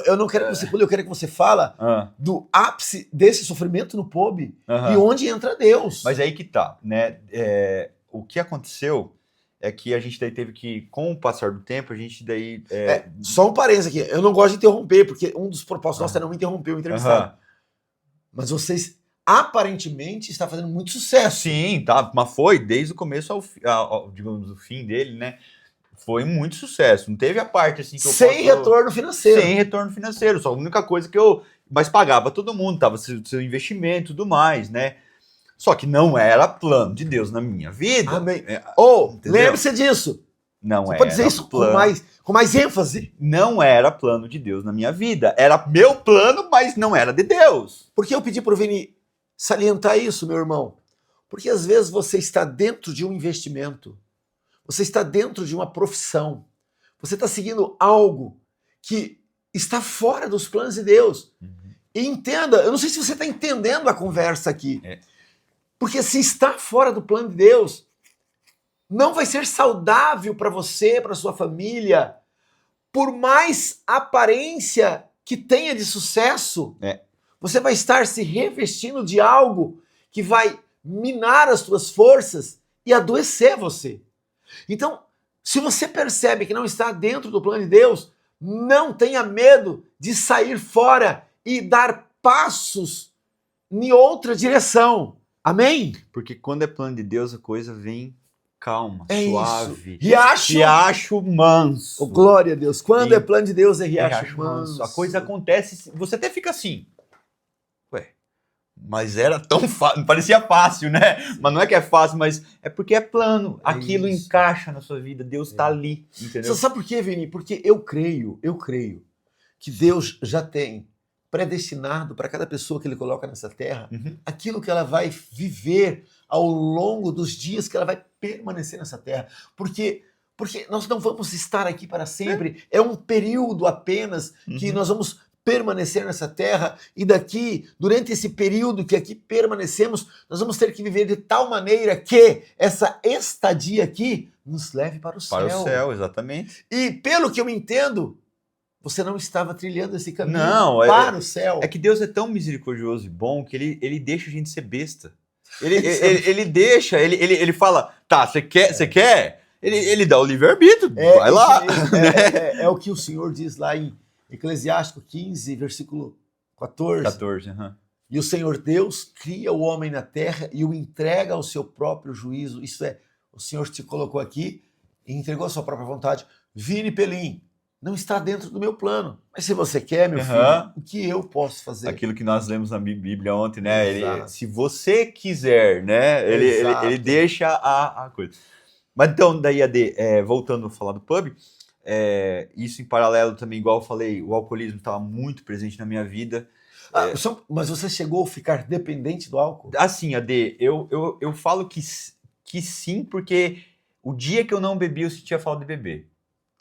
eu não quero que você pule, eu quero que você fala do ápice desse sofrimento no pub e onde entra Deus. Mas aí que tá, né? O que aconteceu é que a gente daí teve que, com o passar do tempo, a gente daí... Só um parênteses aqui, eu não gosto de interromper, porque um dos propósitos nossos é não interromper o entrevistado. Mas vocês aparentemente está fazendo muito sucesso. Sim, tá, mas foi desde o começo digamos, o fim dele, né? Foi muito sucesso. Não teve a parte assim que eu Sem retorno financeiro. Sem retorno financeiro. Só a única coisa que mas pagava todo mundo, tava seu investimento e tudo mais, né? Só que não era plano de Deus na minha vida. Amém. Lembre-se disso. Não Você era. pode dizer isso com mais ênfase. Não era plano de Deus na minha vida. Era meu plano, mas não era de Deus. Por que eu pedi para o Vini salientar isso, meu irmão? Porque às vezes você está dentro de um investimento. Você está dentro de uma profissão. Você está seguindo algo que está fora dos planos de Deus. E entenda, eu não sei se você está entendendo a conversa aqui. Porque se está fora do plano de Deus, não vai ser saudável para você, para sua família. Por mais aparência que tenha de sucesso, você vai estar se revestindo de algo que vai minar as suas forças e adoecer você. Então, se você percebe que não está dentro do plano de Deus, não tenha medo de sair fora e dar passos em outra direção. Amém? Porque quando é plano de Deus, a coisa vem calma, suave. Isso. Riacho manso. Oh, glória a Deus. Quando é plano de Deus, é riacho manso. A coisa acontece, você até fica assim. Mas era tão fácil, parecia fácil, né? Mas não é que é fácil, mas é porque é plano. Aquilo encaixa na sua vida, Deus está ali, entendeu? Você sabe por quê, Vini? Porque eu creio que Deus já tem predestinado para cada pessoa que Ele coloca nessa terra aquilo que ela vai viver ao longo dos dias que ela vai permanecer nessa terra. Porque nós não vamos estar aqui para sempre. É um período apenas que nós vamos permanecer nessa terra, e daqui, durante esse período que aqui permanecemos, nós vamos ter que viver de tal maneira que essa estadia aqui nos leve para o céu. Para o céu, exatamente. E pelo que eu entendo, você não estava trilhando esse caminho o céu. É que Deus é tão misericordioso e bom que ele deixa a gente ser besta. Ele deixa, ele fala, tá, você quer? Ele dá o livre-arbítrio, vai lá. É o que o Senhor diz lá em Eclesiástico 15, versículo 14. E o Senhor Deus cria o homem na terra e o entrega ao seu próprio juízo. Isso é, o Senhor te colocou aqui e entregou a sua própria vontade. Vini Pelim, não está dentro do meu plano. Mas se você quer, meu filho, o que eu posso fazer? Aquilo que nós lemos na Bíblia ontem, né? Se você quiser, né? Ele deixa a coisa. Mas então, daí, Ade, voltando a falar do pub, Isso em paralelo também, igual eu falei, o alcoolismo estava muito presente na minha vida. Mas você chegou a ficar dependente do álcool? Assim, Ade, eu falo que sim, porque o dia que eu não bebi, eu sentia falta de beber.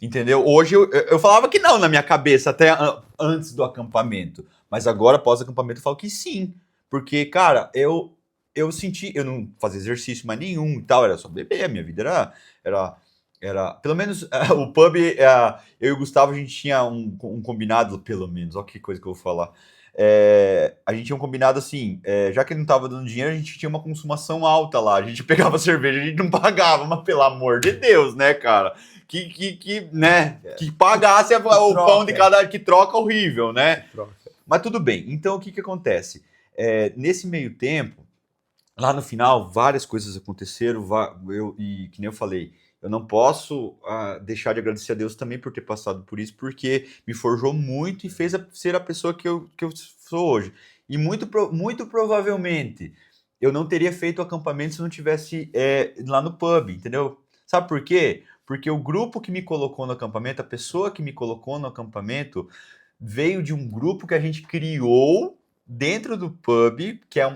Entendeu? Hoje eu falava que não na minha cabeça, até antes do acampamento. Mas agora, após o acampamento, eu falo que sim. Porque, cara, eu senti, eu não fazia exercício mais nenhum e tal, era só beber, a minha vida era pelo menos o pub, eu e o Gustavo, a gente tinha um combinado, pelo menos, olha que coisa que eu vou falar. A gente tinha um combinado assim, já que ele não tava dando dinheiro, a gente tinha uma consumação alta lá, a gente pegava cerveja, a gente não pagava, mas pelo amor de Deus, né, cara? Que pagasse o pão de cada, que troca horrível, né? Mas tudo bem, então o que acontece? Nesse meio tempo, lá no final, várias coisas aconteceram, e que nem eu falei, eu não posso deixar de agradecer a Deus também por ter passado por isso, porque me forjou muito e fez ser a pessoa que eu sou hoje. E muito provavelmente eu não teria feito o acampamento se eu não tivesse lá no pub, entendeu? Sabe por quê? Porque o grupo que me colocou no acampamento, a pessoa que me colocou no acampamento, veio de um grupo que a gente criou dentro do pub, que é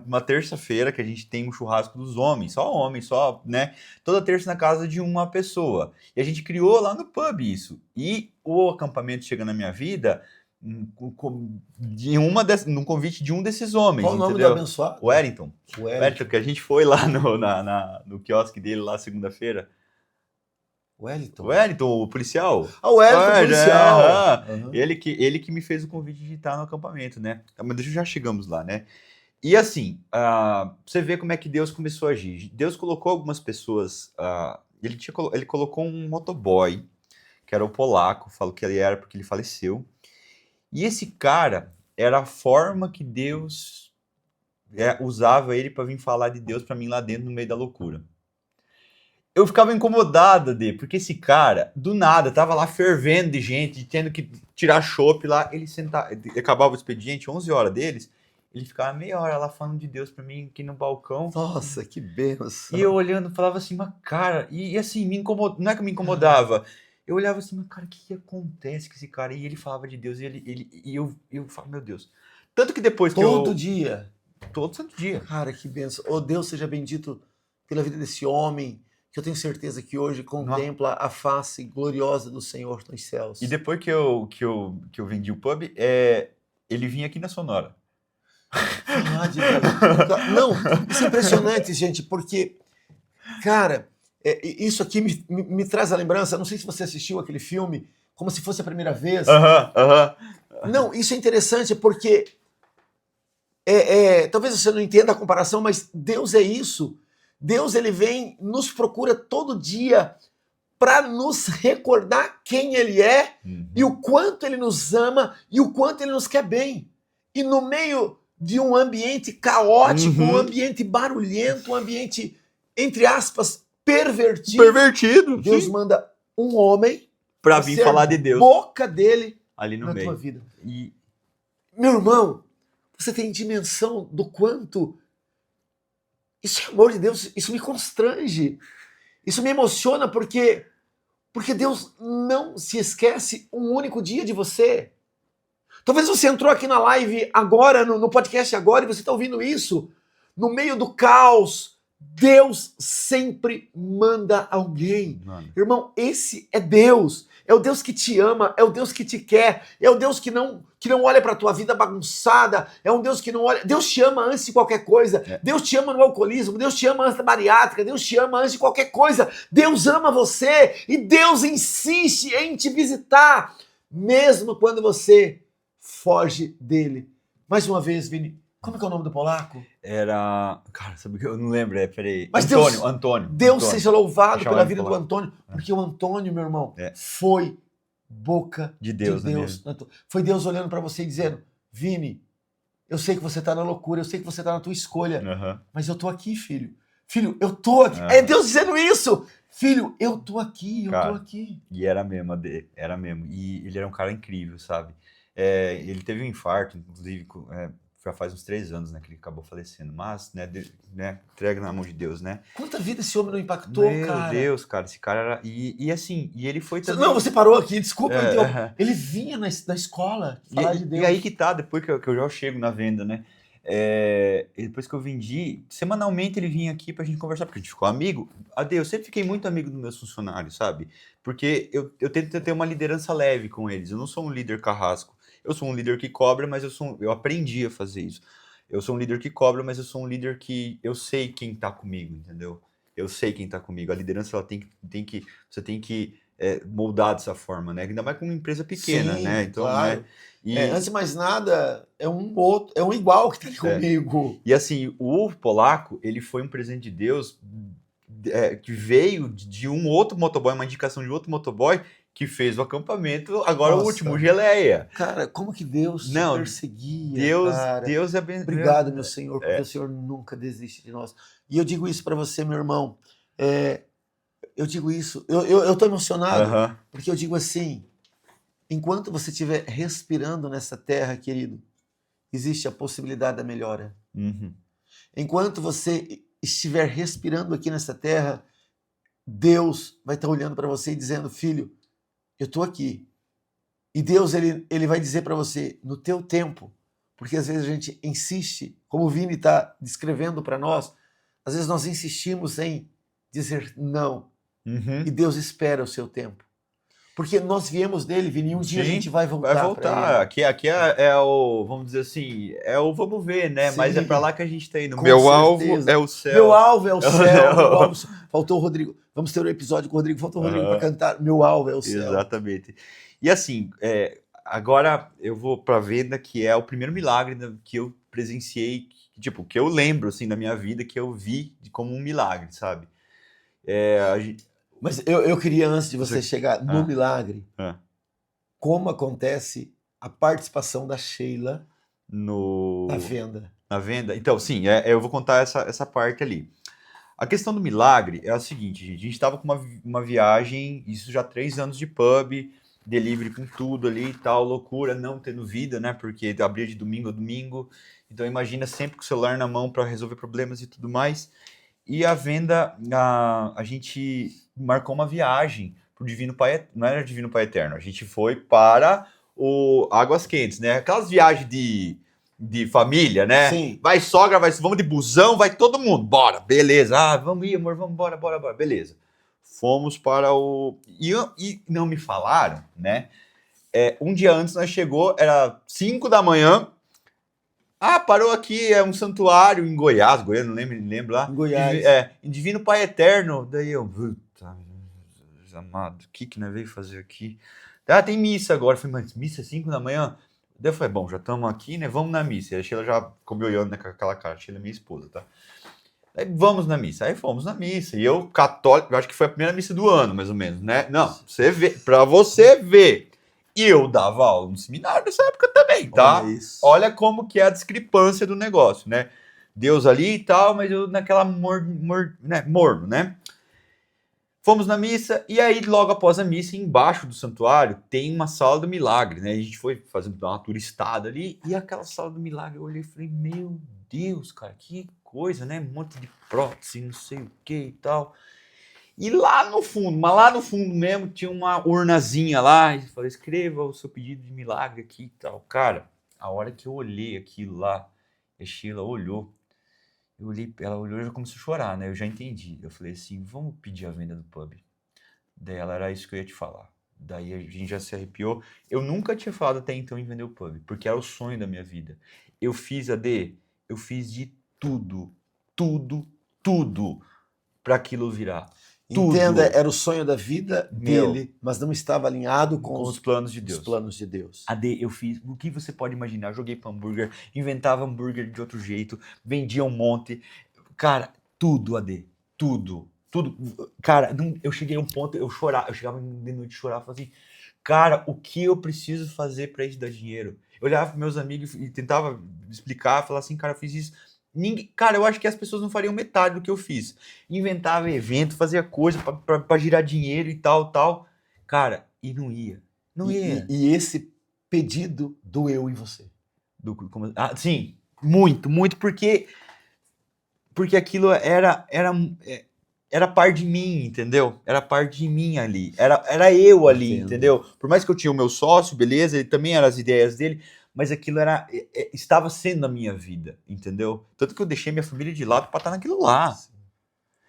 uma terça-feira que a gente tem um churrasco dos homens, só, né? Toda terça na casa de uma pessoa. E a gente criou lá no pub isso. E o acampamento chega na minha vida num convite de um desses homens. Qual o nome entendeu? do abençoado? O Wellington. Que a gente foi lá no quiosque dele lá segunda-feira. Wellington, o policial. O Wellington, o policial. Uhum. Ele que me fez o convite de estar no acampamento, né? Mas já chegamos lá, né? E assim, você vê como é que Deus começou a agir. Deus colocou algumas pessoas... ele colocou um motoboy, que era o polaco, falo que ele era porque ele faleceu. E esse cara era a forma que Deus usava ele para vir falar de Deus para mim lá dentro, no meio da loucura. Eu ficava incomodado, porque esse cara, do nada, tava lá fervendo de gente, tendo que tirar chopp lá. Ele acabava o expediente, 11 horas deles, ele ficava meia hora lá falando de Deus pra mim aqui no balcão. Nossa, que benção. E eu olhando, falava assim, mas cara, e assim, me incomodava, não é que me incomodava, eu olhava assim, mas cara, o que acontece com esse cara? E ele falava de Deus, e eu falava, meu Deus. Tanto que depois que Todo dia. Todo santo dia. Cara, que benção. Oh, Deus seja bendito pela vida desse homem, que eu tenho certeza que hoje contempla a face gloriosa do Senhor nos céus. E depois que eu vendi o pub, ele vinha aqui na Sonora. Não, isso é impressionante, gente, porque, cara, isso aqui me traz a lembrança, não sei se você assistiu aquele filme, como se fosse a primeira vez. Não, isso é interessante porque, talvez você não entenda a comparação, mas Deus é isso. Deus, ele vem, nos procura todo dia para nos recordar quem ele é e o quanto ele nos ama e o quanto ele nos quer bem. E no meio de um ambiente caótico, um ambiente barulhento, um ambiente, entre aspas, pervertido, Deus sim. manda um homem para vir falar de Deus. Boca dele ali no na meio. tua vida. E, meu irmão, você tem dimensão do quanto isso é amor de Deus, isso me constrange, isso me emociona porque Deus não se esquece um único dia de você. Talvez você entrou aqui na live agora, no podcast agora, e você está ouvindo isso, no meio do caos, Deus sempre manda alguém. Mano. Irmão, esse é Deus. É o Deus que te ama, é o Deus que te quer, é o Deus que não olha para a tua vida bagunçada, é um Deus que não olha... Deus te ama antes de qualquer coisa, Deus te ama no alcoolismo, Deus te ama antes da bariátrica, Deus te ama antes de qualquer coisa, Deus ama você e Deus insiste em te visitar, mesmo quando você foge dele. Mais uma vez, Vini, como é que é o nome do polaco? Era... Cara, sabe que eu não lembro, peraí. Mas Antônio. Deus seja louvado pela vida do Antônio, porque o Antônio, meu irmão, foi boca de Deus. Foi Deus olhando para você e dizendo, Vini, eu sei que você tá na loucura, eu sei que você tá na tua escolha, mas eu tô aqui, filho. Filho, eu tô aqui. É Deus dizendo isso. Filho, eu tô aqui, tô aqui. E era mesmo. E ele era um cara incrível, sabe? Ele teve um infarto, inclusive... já faz uns 3 anos, né, que ele acabou falecendo. Mas, né, entrega na mão de Deus, né? Quanta vida esse homem não impactou, Meu cara? Deus, cara, esse cara era... E assim, e ele foi também... Não, você parou aqui, desculpa. É. Ele vinha na escola falar de Deus. E aí que tá, depois que eu já chego na venda, né? Depois que eu vendi, semanalmente ele vinha aqui pra gente conversar, porque a gente ficou amigo. Eu sempre fiquei muito amigo dos meus funcionários, sabe? Porque eu tento ter uma liderança leve com eles. Eu não sou um líder carrasco. Eu sou um líder que cobra, mas eu aprendi a fazer isso. Eu sou um líder que cobra, mas eu sou um líder que eu sei quem tá comigo, entendeu? Eu sei quem tá comigo. A liderança, ela você tem que moldar dessa forma, né? Ainda mais com uma empresa pequena, Sim, né? Então, claro. né? Antes de mais nada, é um igual que tá ali comigo. E assim, o polaco, ele foi um presente de Deus que veio de um outro motoboy, uma indicação de outro motoboy que fez o acampamento, agora o último, o Geleia. Cara, como que Deus te perseguia, cara? Deus é Obrigado, meu Senhor, porque o Senhor nunca desiste de nós. E eu digo isso para você, meu irmão. Eu digo isso, eu tô emocionado, porque eu digo assim, enquanto você estiver respirando nessa terra, querido, existe a possibilidade da melhora. Enquanto você estiver respirando aqui nessa terra, Deus vai estar olhando para você e dizendo, filho, eu estou aqui. E Deus, ele vai dizer para você, no teu tempo, porque às vezes a gente insiste, como o Vini está descrevendo para nós, às vezes nós insistimos em dizer não. E Deus espera o seu tempo. Porque nós viemos dele, Vini, e um dia a gente vai voltar. Vai voltar. Aqui é o, vamos dizer assim, é o vamos ver, né? Sim. Mas é para lá que a gente está indo. Meu alvo é o céu. Meu alvo é o céu. Faltou o Rodrigo. Vamos ter um episódio com o Rodrigo. Faltou o Rodrigo para cantar. Meu alvo é o céu. Exatamente. E assim, agora eu vou para a venda, que é o primeiro milagre que eu presenciei, que eu lembro assim da minha vida, que eu vi como um milagre, sabe? Mas eu queria, antes de você chegar no milagre, como acontece a participação da Sheila na venda. Na venda? Então, sim, eu vou contar essa parte ali. A questão do milagre é a seguinte, gente, a gente estava com uma viagem, isso já 3 anos de pub, delivery com tudo ali e tal, loucura, não tendo vida, né, porque abria de domingo a domingo, então imagina sempre com o celular na mão para resolver problemas e tudo mais. E a venda, a gente marcou uma viagem para o Divino Pai, não era Divino Pai Eterno, a gente foi para o Águas Quentes, né? Aquelas viagens de família, né? Sim. Vai sogra, vamos de busão, vai todo mundo, bora, beleza. Vamos ir, amor, vamos, bora, beleza. Fomos para o... E não me falaram, né? Um dia antes nós chegou, era 5 da manhã, parou aqui, é um santuário em Goiás, não lembro lá. Em Goiás. Divino Pai Eterno. Daí eu, puta, amado, o que nós veio fazer aqui? Tem missa agora. Eu falei, mas missa 5 da manhã? Daí eu falei, bom, já estamos aqui, né? Vamos na missa. E a Sheila já ficou me olhando, né, com aquela cara. A Sheila é minha esposa, tá? Aí vamos na missa. Aí fomos na missa. E eu, católico, eu acho que foi a primeira missa do ano, mais ou menos, né? Não, pra você ver. E eu dava aula no seminário nessa época também, tá? Olha como que é a discrepância do negócio, né? Deus ali e tal, mas eu naquela morno, né? Fomos na missa, e aí logo após a missa, embaixo do santuário, tem uma sala do milagre, né? A gente foi fazendo uma turistada ali, e aquela sala do milagre, eu olhei e falei, meu Deus, cara, que coisa, né? Um monte de prótese, não sei o que e tal. E lá no fundo, mas lá no fundo mesmo, tinha uma urnazinha lá, e falei, escreva o seu pedido de milagre aqui e tal. Cara, a hora que eu olhei aquilo lá, a Sheila olhou, ela olhou e já começou a chorar, né? Eu já entendi. Eu falei assim, vamos pedir a venda do pub. Daí ela, era isso que eu ia te falar. Daí a gente já se arrepiou. Eu nunca tinha falado até então em vender o pub, porque era o sonho da minha vida. Eu fiz de tudo para aquilo virar. Entenda, era o sonho da vida dele, mas não estava alinhado com os planos de Deus. Os planos de Deus. Eu fiz o que você pode imaginar. Eu joguei para hambúrguer, inventava hambúrguer de outro jeito, vendia um monte. Cara, tudo, tudo. Cara, eu cheguei a um ponto, eu chegava de noite a chorar, falava assim, cara, o que eu preciso fazer para isso dar dinheiro? Eu olhava para meus amigos e tentava explicar, falar assim, cara, eu fiz isso. Cara, eu acho que as pessoas não fariam metade do que eu fiz. Inventava evento, fazia coisa pra girar dinheiro e tal. Cara, e não ia. Não ia. E esse pedido doeu em você. Sim. Muito, muito, porque aquilo era parte de mim, entendeu? Era parte de mim ali. Era eu ali, Entendo. entendeu? Por mais que eu tinha o meu sócio, beleza, ele também eram as ideias dele, mas aquilo estava sendo a minha vida, entendeu? Tanto que eu deixei minha família de lado pra estar naquilo lá.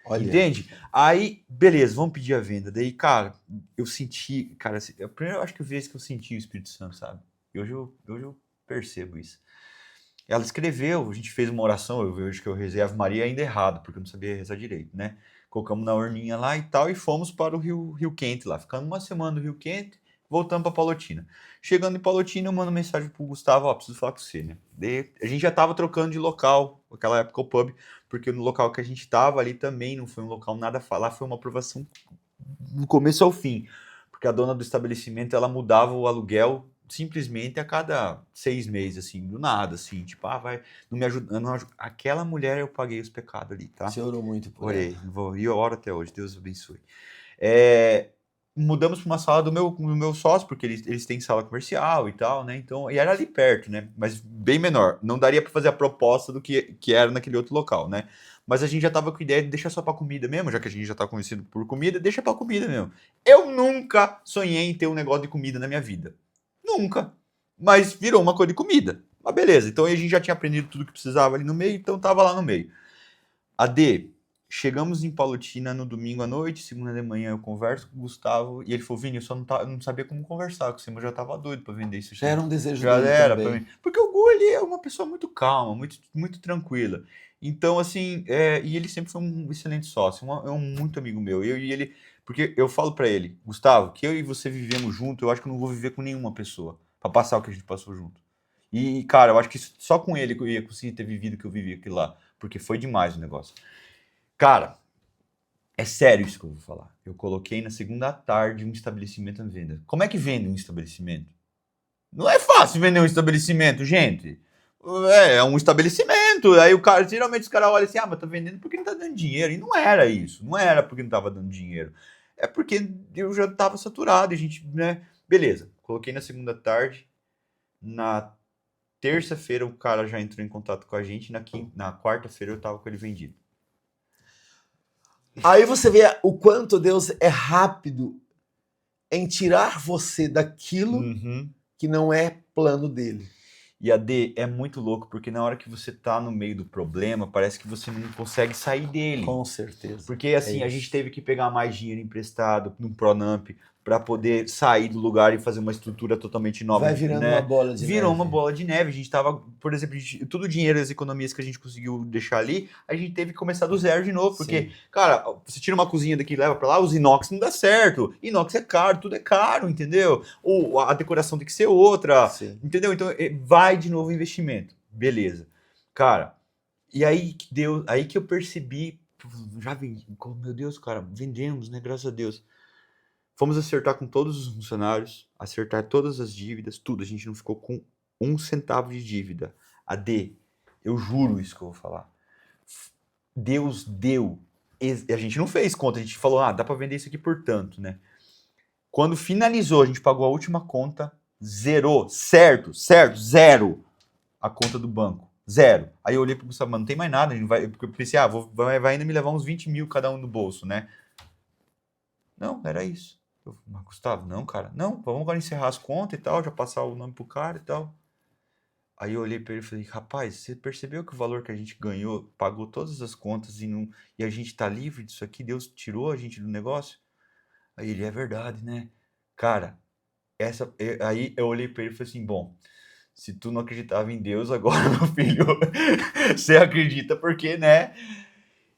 Olha. Entende? Aí, beleza, vamos pedir a venda. Daí, cara, eu senti, cara, a primeira acho que vez que eu senti o Espírito Santo, sabe? E hoje eu percebo isso. Ela escreveu, a gente fez uma oração, eu vejo que eu rezei Ave Maria ainda errado, porque eu não sabia rezar direito, né? Colocamos na urninha lá e tal, e fomos para o Rio Quente lá. Ficamos uma semana no Rio Quente, voltamos para Palotina. Chegando em Palotina, eu mando mensagem pro Gustavo, ó, preciso falar com você, né? Daí, a gente já tava trocando de local, naquela época o pub, porque no local que a gente tava ali também não foi um local nada a falar, foi uma aprovação do começo ao fim. Porque a dona do estabelecimento, ela mudava o aluguel simplesmente a cada 6 meses, assim, do nada, assim, tipo, vai, não me ajuda, não ajuda. Aquela mulher eu paguei os pecados ali, tá? Você orou muito por Orei, ela. e eu oro até hoje, Deus abençoe. Mudamos para uma sala do meu sócio, porque eles têm sala comercial e tal, né? Então, e era ali perto, né? Mas bem menor. Não daria para fazer a proposta do que era naquele outro local, né? Mas a gente já tava com ideia de deixar só para comida mesmo, já que a gente já tá conhecido por comida, deixa para comida mesmo. Eu nunca sonhei em ter um negócio de comida na minha vida. Nunca. Mas virou uma coisa de comida. Mas beleza, então a gente já tinha aprendido tudo que precisava ali no meio, então tava lá no meio. AD, chegamos em Palotina no domingo à noite, segunda de manhã eu converso com o Gustavo e ele falou, Vini, eu só não sabia como conversar com você, mas eu já tava doido pra vender isso aqui. Já era um desejo Já dele era também. pra mim. Porque o Gu, ele é uma pessoa muito calma, muito, muito tranquila. Então, assim, e ele sempre foi um excelente sócio, é um muito amigo meu. Eu e ele, porque eu falo pra ele, Gustavo, que eu e você vivemos junto, eu acho que eu não vou viver com nenhuma pessoa pra passar o que a gente passou junto. E, cara, eu acho que só com ele que eu ia conseguir ter vivido o que eu vivi aquilo lá, porque foi demais o negócio. Cara, é sério isso que eu vou falar. Eu coloquei na segunda tarde um estabelecimento à venda. Como é que vende um estabelecimento? Não é fácil vender um estabelecimento, gente. É um estabelecimento. Aí geralmente os caras olham assim, mas tá vendendo porque não tá dando dinheiro. E não era isso. Não era porque não tava dando dinheiro. É porque eu já tava saturado. E a gente, né? Beleza. Coloquei na segunda tarde. Na terça-feira o cara já entrou em contato com a gente. Na quarta-feira eu tava com ele vendido. Aí você vê o quanto Deus é rápido em tirar você daquilo que não é plano dele. E AD é muito louco, porque na hora que você tá no meio do problema, parece que você não consegue sair dele. Com certeza. Porque assim, a gente teve que pegar mais dinheiro emprestado num Pronamp para poder sair do lugar e fazer uma estrutura totalmente nova. Vai virando uma bola de neve. Virou uma bola de neve. A gente tava, por exemplo, todo o dinheiro, as economias que a gente conseguiu deixar ali, a gente teve que começar do zero de novo. Porque, Sim. cara, você tira uma cozinha daqui e leva para lá, os inox não dá certo. Inox é caro, tudo é caro, entendeu? Ou a decoração tem que ser outra, Sim. entendeu? Então vai de novo o investimento. Beleza. Cara, e aí que eu percebi, já vendi, meu Deus, cara, vendemos, né? Graças a Deus. Fomos acertar com todos os funcionários, acertar todas as dívidas, tudo. A gente não ficou com 1 centavo de dívida. AD, eu juro isso que eu vou falar. Deus deu. A gente não fez conta, a gente falou, dá pra vender isso aqui por tanto, né? Quando finalizou, a gente pagou a última conta, zerou, certo, zero a conta do banco. Zero. Aí eu olhei pro Gustavo, mano, não tem mais nada. A gente vai, porque eu pensei, vai ainda me levar uns 20 mil cada um no bolso, né? Não, era isso. Mas Gustavo, não, cara. Não, vamos agora encerrar as contas e tal, já passar o nome pro cara e tal. Aí eu olhei pra ele e falei, rapaz, você percebeu que o valor que a gente ganhou, pagou todas as contas e a gente tá livre disso aqui? Deus tirou a gente do negócio? Aí ele, é verdade, né? Cara, aí eu olhei pra ele e falei assim, bom, se tu não acreditava em Deus, agora, meu filho, você acredita porque, né?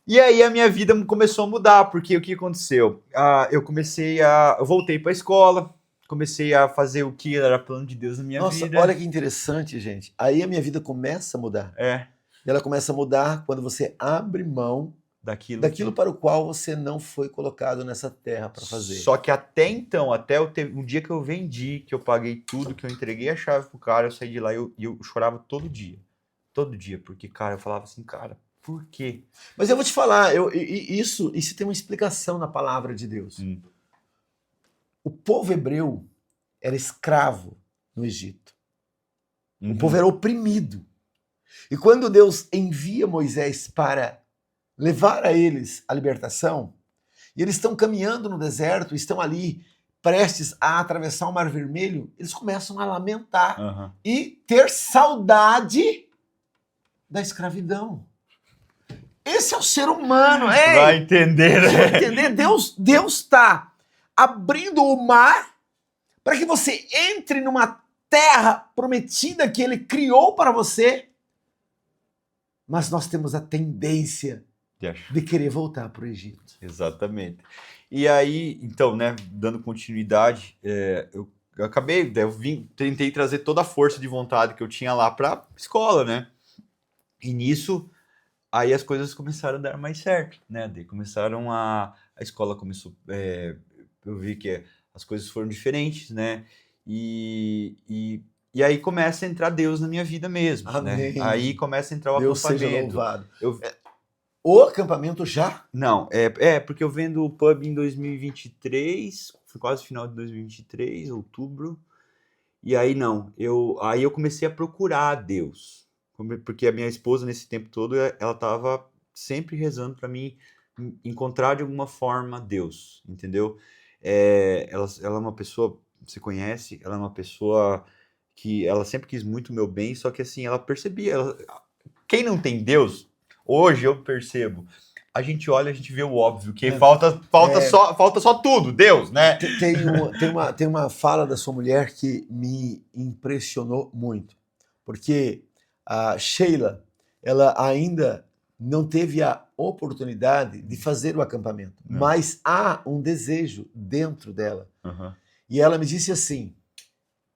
E aí a minha vida começou a mudar, porque o que aconteceu? Eu voltei para a escola, comecei a fazer o que era plano de Deus na minha Nossa, vida. olha que interessante, gente. Aí a minha vida começa a mudar. E ela começa a mudar quando você abre mão daquilo para o qual você não foi colocado nessa terra para fazer. Só que até então, até um dia que eu vendi, que eu paguei tudo, que eu entreguei a chave pro cara, eu saí de lá e eu chorava todo dia. Todo dia, porque, cara, eu falava assim, cara, por quê? Mas eu vou te falar, isso tem uma explicação na palavra de Deus. O povo hebreu era escravo no Egito. O povo era oprimido. E quando Deus envia Moisés para levar a eles a libertação, e eles estão caminhando no deserto, estão ali prestes a atravessar o Mar Vermelho, eles começam a lamentar Aham. e ter saudade da escravidão. Esse é o ser humano. Ei, Vai entender, você vai né? entender? Deus está abrindo o mar para que você entre numa terra prometida que ele criou para você, mas nós temos a tendência de querer voltar para o Egito. Exatamente. E aí, então, né, dando continuidade, eu acabei, tentei trazer toda a força de vontade que eu tinha lá para escola, né? E nisso, aí as coisas começaram a dar mais certo, né? Daí começaram a escola começou, eu vi que as coisas foram diferentes, né? E aí começa a entrar Deus na minha vida mesmo, né? Amém. Aí começa a entrar o Deus seja acampamento. louvado. Eu, O acampamento já? Não, porque eu vendo o pub em 2023, foi quase final de 2023, outubro, e aí não, aí eu comecei a procurar a Deus, porque a minha esposa nesse tempo todo, ela estava sempre rezando para mim encontrar de alguma forma Deus, entendeu? Ela é uma pessoa, você conhece, ela é uma pessoa que ela sempre quis muito o meu bem, só que assim, ela percebia, quem não tem Deus, hoje eu percebo, a gente olha, a gente vê o óbvio, que falta só tudo, Deus, né? Tem uma fala da sua mulher que me impressionou muito, porque a Sheila, ela ainda não teve a oportunidade de fazer o acampamento, Não. mas há um desejo dentro dela. Uhum. E ela me disse assim,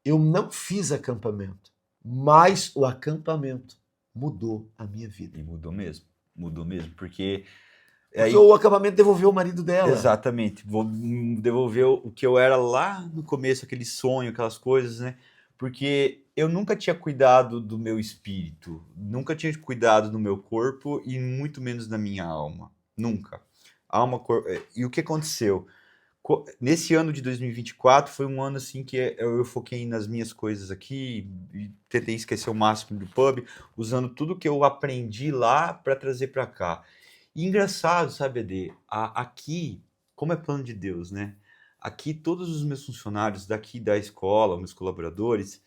eu não fiz acampamento, mas o acampamento mudou a minha vida. E mudou mesmo, porque... Porque o acampamento devolveu o marido dela. Exatamente, vou devolver o que eu era lá no começo, aquele sonho, aquelas coisas, né? Porque eu nunca tinha cuidado do meu espírito, nunca tinha cuidado do meu corpo e muito menos da minha alma, nunca. E o que aconteceu? Nesse ano de 2024 foi um ano assim que eu foquei nas minhas coisas aqui e tentei esquecer o máximo do pub, usando tudo que eu aprendi lá para trazer para cá. E engraçado, sabe, Ade? Aqui, como é plano de Deus, né? Aqui, todos os meus funcionários daqui da escola, meus colaboradores,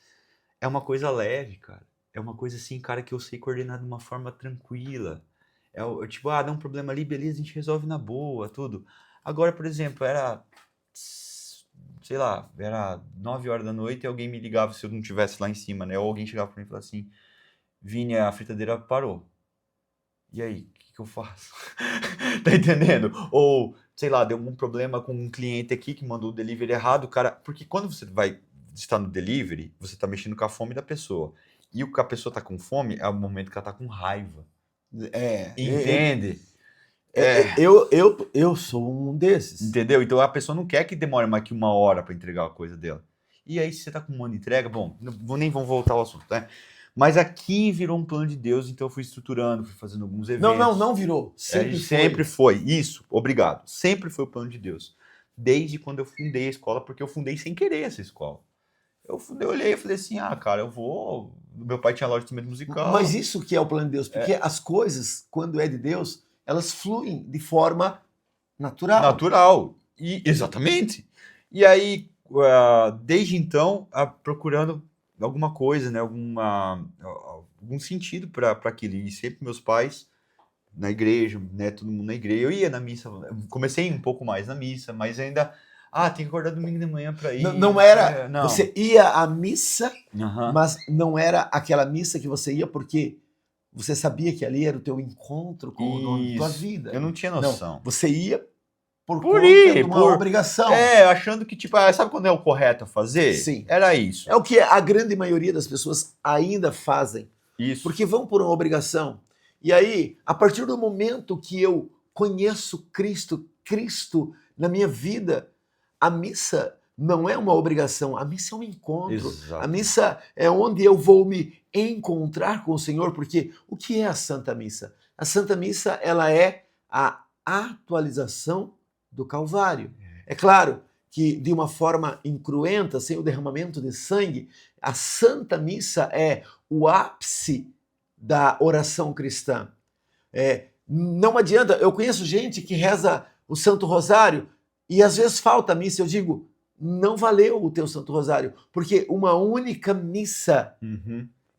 é uma coisa leve, cara. É uma coisa assim, cara, que eu sei coordenar de uma forma tranquila. Tipo, dá um problema ali, beleza, a gente resolve na boa, tudo. Agora, por exemplo, sei lá, era 9 horas da noite e alguém me ligava se eu não estivesse lá em cima, né? Ou alguém chegava pra mim e falava assim, Vini, a fritadeira parou. E aí, o que eu faço? Tá entendendo? Ou, sei lá, deu algum problema com um cliente aqui que mandou o delivery errado, cara. Porque quando você vai estar no delivery, você tá mexendo com a fome da pessoa. E o que a pessoa tá com fome é o momento que ela tá com raiva. Entende? Eu sou um desses. Entendeu? Então a pessoa não quer que demore mais que 1 hora para entregar a coisa dela. E aí, se você tá com uma entrega, bom, nem vamos voltar ao assunto, né? Mas aqui virou um plano de Deus, então eu fui estruturando, fui fazendo alguns eventos. Não virou. Sempre foi. Isso, obrigado. Sempre foi o plano de Deus. Desde quando eu fundei a escola, porque eu fundei sem querer essa escola. Eu olhei e falei assim, cara, eu vou... Meu pai tinha loja de instrumento musical. Mas isso que é o plano de Deus, porque as coisas, quando é de Deus, elas fluem de forma natural. Natural. Exatamente. E aí, desde então, procurando alguma coisa, né, algum sentido para aquilo. E sempre meus pais na igreja, né, todo mundo na igreja. Eu ia na missa, comecei um pouco mais na missa, mas ainda, tem que acordar domingo de manhã para ir. Não era, não. Você ia à missa, Uhum. mas não era aquela missa que você ia porque você sabia que ali era o teu encontro com o dono da tua vida. Eu não tinha noção. Não, você ia por conta de uma obrigação. Achando que, tipo, sabe quando é o correto a fazer? Sim. Era isso. É o que a grande maioria das pessoas ainda fazem. Isso. Porque vão por uma obrigação. E aí, a partir do momento que eu conheço Cristo na minha vida, a missa não é uma obrigação, a missa é um encontro. Exato. A missa é onde eu vou me encontrar com o Senhor, porque o que é a Santa Missa? A Santa Missa, ela é a atualização do Calvário. É claro que de uma forma incruenta, sem o derramamento de sangue, a Santa Missa é o ápice da oração cristã. Não adianta, eu conheço gente que reza o Santo Rosário e às vezes falta a missa. Eu digo, não valeu o teu Santo Rosário, porque uma única missa,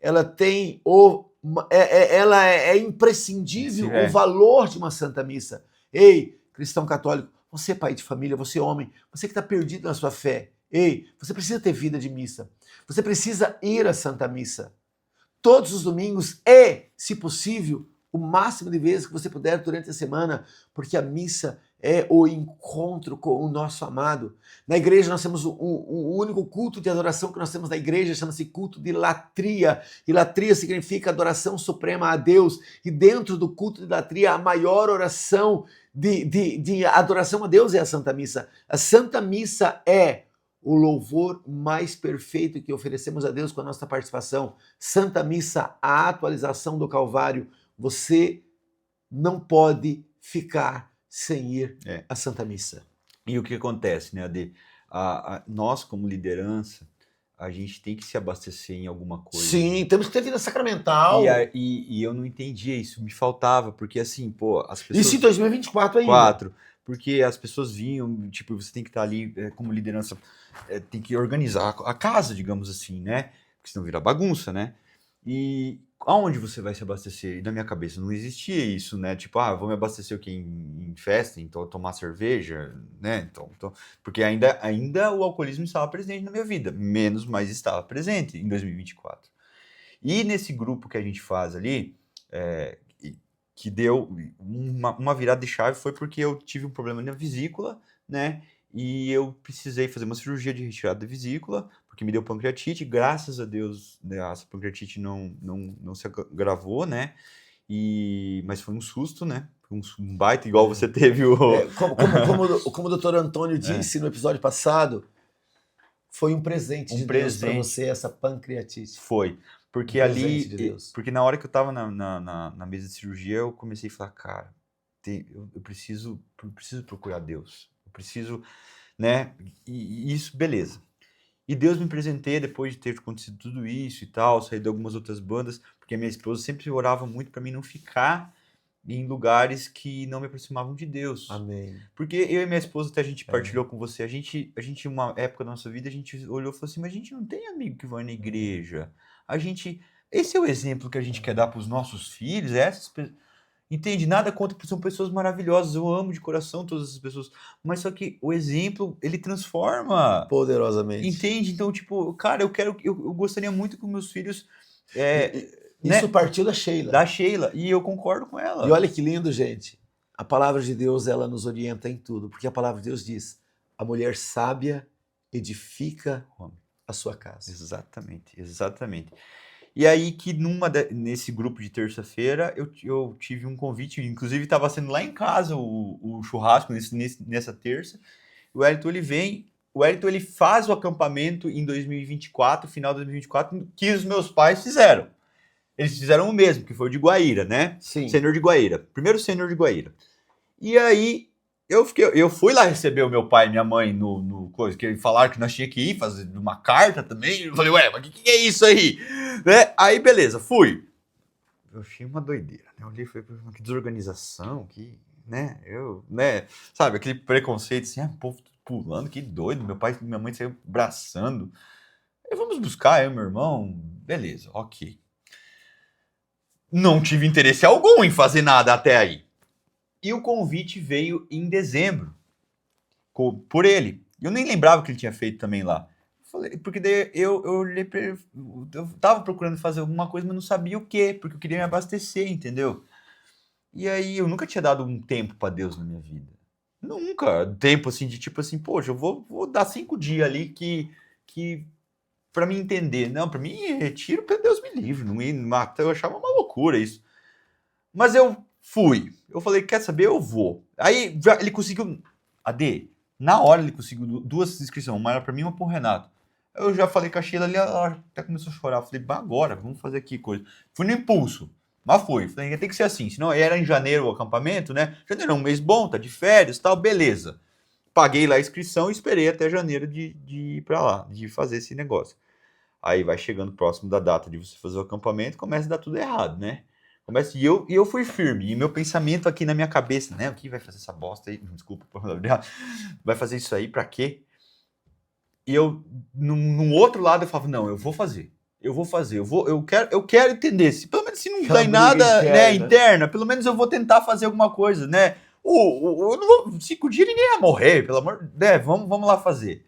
ela tem ela é imprescindível o valor de uma Santa Missa. Ei, cristão católico, você pai de família, você homem, você que está perdido na sua fé, ei, você precisa ter vida de missa. Você precisa ir à Santa Missa todos os domingos e, se possível, o máximo de vezes que você puder durante a semana, porque a missa é o encontro com o nosso amado. Na igreja nós temos o único culto de adoração que nós temos na igreja, chama-se culto de latria. E latria significa adoração suprema a Deus. E dentro do culto de latria, a maior oração de adoração a Deus é a Santa Missa. A Santa Missa é o louvor mais perfeito que oferecemos a Deus com a nossa participação. Santa Missa, a atualização do Calvário. Você não pode ficar sem ir à Santa Missa. E o que acontece, né, Ade? Nós, como liderança, a gente tem que se abastecer em alguma coisa. Sim, temos que ter vida sacramental. E eu não entendia isso, me faltava, porque assim, pô, as pessoas... Isso em 2024 ainda. Porque as pessoas vinham, tipo, você tem que estar ali como liderança, tem que organizar a casa, digamos assim, né? Porque senão vira bagunça, né? E aonde você vai se abastecer? E na minha cabeça não existia isso, né? Tipo, vou me abastecer o quê? Em festa, então tomar cerveja, né? Então, porque ainda o alcoolismo estava presente na minha vida, menos, mas estava presente em 2024. E nesse grupo que a gente faz ali, que deu uma virada de chave foi porque eu tive um problema na vesícula, né? E eu precisei fazer uma cirurgia de retirada da vesícula, porque me deu pancreatite. Graças a Deus, né, essa pancreatite não se agravou, né? Mas foi um susto, né? Um baita, igual você teve o... Como o doutor Antônio disse no episódio passado, foi um presente de Deus para você, essa pancreatite. Foi. Porque porque na hora que eu tava na mesa de cirurgia, eu comecei a falar, cara, eu preciso procurar Deus. Eu preciso, né? E isso, beleza. E Deus me presenteia depois de ter acontecido tudo isso e tal, sair de algumas outras bandas, porque a minha esposa sempre orava muito para mim não ficar em lugares que não me aproximavam de Deus. Amém. Porque eu e minha esposa, até a gente partilhou com você, a gente, uma época da nossa vida, a gente olhou e falou assim, mas a gente não tem amigo que vai na igreja. Esse é o exemplo que a gente quer dar para os nossos filhos, entende? Nada contra, são pessoas maravilhosas, eu amo de coração todas essas pessoas, mas só que o exemplo, ele transforma poderosamente. Entende? Então, tipo, cara, eu gostaria muito que meus filhos... Isso partiu da Sheila. Da Sheila, e eu concordo com ela. E olha que lindo, gente. A palavra de Deus, ela nos orienta em tudo, porque a palavra de Deus diz, a mulher sábia edifica a sua casa. Exatamente. E aí que nesse grupo de terça-feira eu tive um convite, inclusive estava sendo lá em casa o churrasco nessa terça. O Wellington ele faz o acampamento em 2024, final de 2024, que os meus pais fizeram. Eles fizeram o mesmo, que foi o de Guaíra, né? Sim. Sênior de Guaíra. Primeiro sênior de Guaíra. E aí eu fui lá receber o meu pai e minha mãe no coisa, que eles falaram que nós tínhamos que ir fazer uma carta também. Eu falei, mas o que é isso aí? Né? Aí, beleza, fui. Eu achei uma doideira, né? Eu olhei e falei, que desorganização, sabe, aquele preconceito assim, o povo pulando, que doido, meu pai e minha mãe saíram abraçando. Aí, vamos buscar eu e meu irmão, beleza, ok. Não tive interesse algum em fazer nada até aí. E o convite veio em dezembro, por ele. Eu nem lembrava que ele tinha feito também lá. Porque daí eu tava procurando fazer alguma coisa, mas não sabia o quê, porque eu queria me abastecer, entendeu? E aí eu nunca tinha dado um tempo para Deus na minha vida. Nunca. Tempo assim, de tipo assim, poxa, eu vou dar 5 dias ali que para me entender. Não, para mim, retiro, para Deus me livre, não me mata. Eu achava uma loucura isso. Mas eu fui. Eu falei, quer saber? Eu vou. Aí ele conseguiu... Na hora ele conseguiu 2 inscrições. Uma era pra mim e uma pro Renato. Eu já falei com a Sheila ali, ela até começou a chorar. Eu falei, agora, vamos fazer aqui coisa. Fui no impulso. Mas fui. Falei, tem que ser assim. Senão era em janeiro o acampamento, né? Janeiro é um mês bom, tá de férias e tal, beleza. Paguei lá a inscrição e esperei até janeiro de ir pra lá, de fazer esse negócio. Aí vai chegando próximo da data de você fazer o acampamento, começa a dar tudo errado, né? E eu fui firme, e meu pensamento aqui na minha cabeça, né? O que vai fazer essa bosta aí? Desculpa, vai fazer isso aí pra quê? E eu, num outro lado, eu falava, não, eu vou fazer. Eu quero entender. Pelo menos se não Aquela dá em briga nada, né, interna. interna, pelo menos eu vou tentar fazer alguma coisa, né? Eu não vou, 5 dias ninguém ia morrer, pelo amor, né? Vamos lá fazer.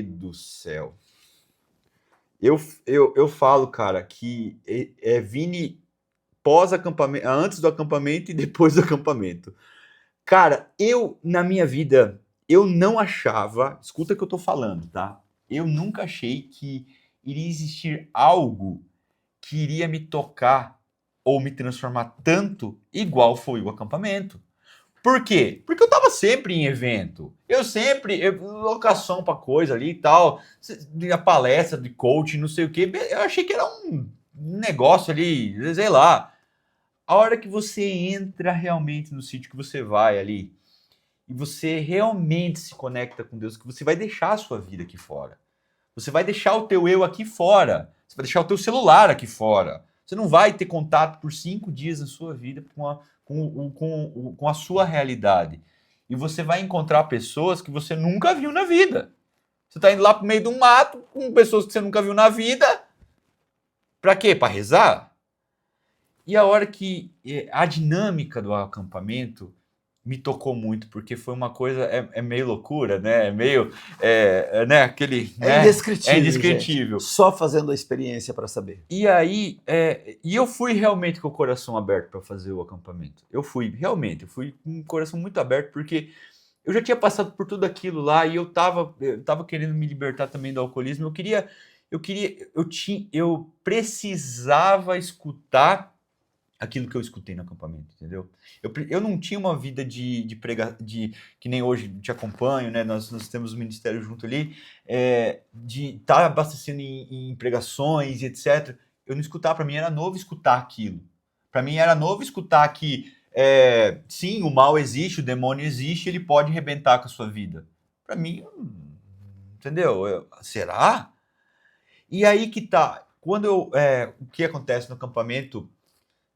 Do céu. Eu falo, cara, que Vini pós-acampamento, antes do acampamento e depois do acampamento. Cara, na minha vida, eu não achava, escuta o que eu tô falando, tá? Eu nunca achei que iria existir algo que iria me tocar ou me transformar tanto igual foi o acampamento. Por quê? Porque eu tava sempre em evento. Locação pra coisa ali e tal, a palestra de coaching, não sei o quê. Eu achei que era um negócio ali, sei lá. A hora que você entra realmente no sítio que você vai ali, e você realmente se conecta com Deus, que você vai deixar a sua vida aqui fora. Você vai deixar o teu eu aqui fora. Você vai deixar o teu celular aqui fora. Você não vai ter contato por 5 dias na sua vida com a sua realidade. E você vai encontrar pessoas que você nunca viu na vida. Você está indo lá pro meio de um mato com pessoas que você nunca viu na vida. Para quê? Para rezar? E a hora que a dinâmica do acampamento me tocou muito, porque foi uma coisa, meio loucura, né? É meio, né? Aquele, É né? indescritível, É indescritível. gente. Só fazendo a experiência para saber. E aí, e eu fui realmente com o coração aberto para fazer o acampamento. Eu fui com o coração muito aberto, porque eu já tinha passado por tudo aquilo lá e eu tava querendo me libertar também do alcoolismo. Eu precisava escutar aquilo que eu escutei no acampamento, entendeu? Eu não tinha uma vida de pregar, que nem hoje te acompanho, né? Nós temos o ministério junto ali, de estar abastecendo em pregações e etc. Eu não escutava, para mim era novo escutar aquilo. Para mim era novo escutar que, sim, o mal existe, o demônio existe, ele pode arrebentar com a sua vida. Para mim, entendeu? Será? E aí que tá. O que acontece no acampamento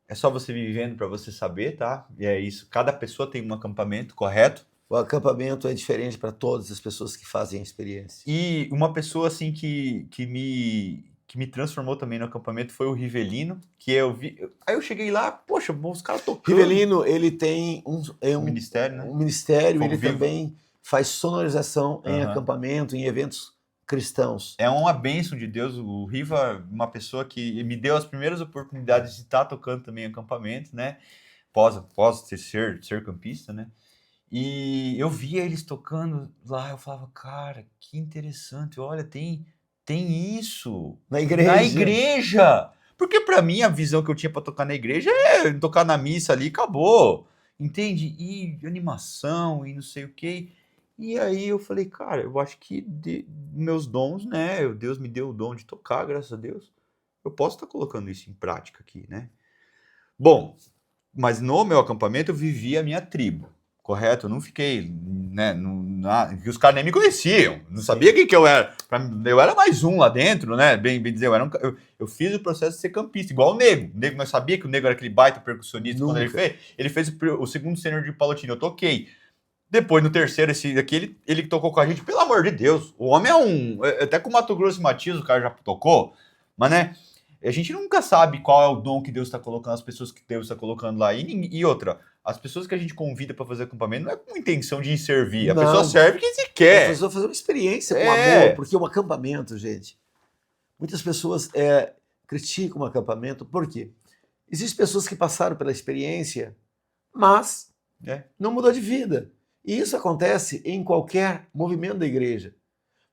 é só você vivendo para você saber, tá? E é isso. Cada pessoa tem um acampamento, correto? O acampamento é diferente para todas as pessoas que fazem a experiência. E uma pessoa assim que me transformou também no acampamento foi o Rivelino, que eu vi. Aí eu cheguei lá, poxa, os caras tocando. Rivelino, ele tem um ministério, né? Um ministério, Fogo ele Vivo. também faz sonorização em acampamento, em eventos cristãos. É uma bênção de Deus. O Riva, uma pessoa que me deu as primeiras oportunidades de estar tocando também em acampamento, né? Pós ser campista, né? E eu via eles tocando lá, eu falava, cara, que interessante, olha, tem isso Na igreja. Na igreja! Porque para mim a visão que eu tinha para tocar na igreja é tocar na missa ali, acabou. Entende? E animação e não sei o quê. E aí eu falei, cara, eu acho que meus dons, né? Deus me deu o dom de tocar, graças a Deus. Eu posso estar colocando isso em prática aqui, né? Bom, mas no meu acampamento eu vivi a minha tribo, correto? Eu não fiquei, né? Que os caras nem me conheciam, não sabia quem que eu era. Eu era mais um lá dentro, né? Bem dizer, eu fiz o processo de ser campista, igual o Nego. O Nego, nós sabia que o Nego era aquele baita percussionista. Nunca. Quando ele fez o segundo sênior de Palotino, eu toquei. Depois, no terceiro, esse aqui, ele tocou com a gente, pelo amor de Deus. O homem até com o Mato Grosso e Matias o cara já tocou, mas né? A gente nunca sabe qual é o dom que Deus está colocando, as pessoas que Deus está colocando lá. E outra, as pessoas que a gente convida para fazer acampamento não é com intenção de servir. A pessoa serve quem se quer. A pessoa fazer uma experiência com amor, porque o acampamento, gente, muitas pessoas criticam o acampamento, por quê? Existem pessoas que passaram pela experiência, mas não mudou de vida. E isso acontece em qualquer movimento da igreja.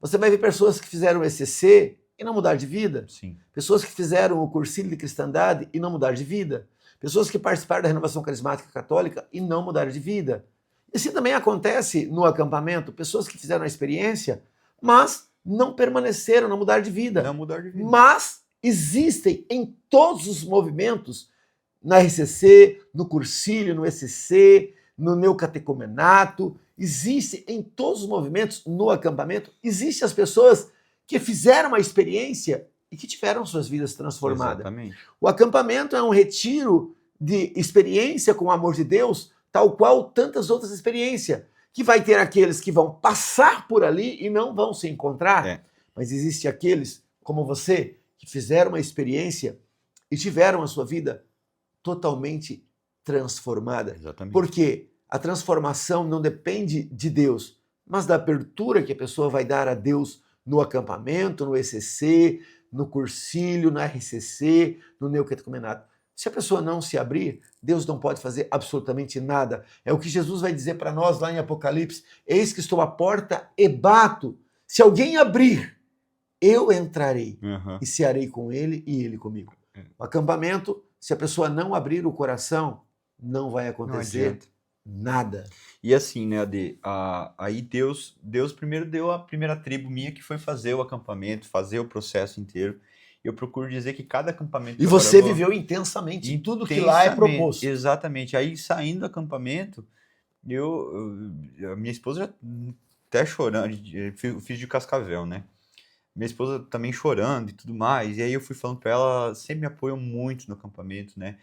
Você vai ver pessoas que fizeram o ECC e não mudaram de vida. Sim. Pessoas que fizeram o cursilho de cristandade e não mudaram de vida. Pessoas que participaram da renovação carismática católica e não mudaram de vida. E assim também acontece no acampamento, pessoas que fizeram a experiência, mas não permaneceram, não mudaram de vida. Não mudaram de vida. Mas existem em todos os movimentos, na RCC, no cursilho, no ECC, no neocatecumenato, existe em todos os movimentos, no acampamento, existem as pessoas que fizeram uma experiência e que tiveram suas vidas transformadas. Exatamente. O acampamento é um retiro de experiência com o amor de Deus, tal qual tantas outras experiências, que vai ter aqueles que vão passar por ali e não vão se encontrar, mas existe aqueles, como você, que fizeram uma experiência e tiveram a sua vida totalmente transformada. Exatamente. Porque a transformação não depende de Deus, mas da abertura que a pessoa vai dar a Deus no acampamento, no ECC, no cursilho, na RCC, no neocatecumenado. Se a pessoa não se abrir, Deus não pode fazer absolutamente nada. É o que Jesus vai dizer para nós lá em Apocalipse: eis que estou à porta e bato. Se alguém abrir, eu entrarei e cearei com ele e ele comigo. O acampamento, se a pessoa não abrir o coração, não vai acontecer nada. E assim, né, Ade, aí Deus primeiro deu a primeira tribo minha, que foi fazer o acampamento, fazer o processo inteiro. Eu procuro dizer que cada acampamento... E você viveu intensamente em tudo que lá é proposto. Exatamente. Aí, saindo do acampamento, a minha esposa já até chorando, eu fiz de Cascavel, né? Minha esposa também chorando e tudo mais. E aí eu fui falando pra ela, sempre me apoiou muito no acampamento, né?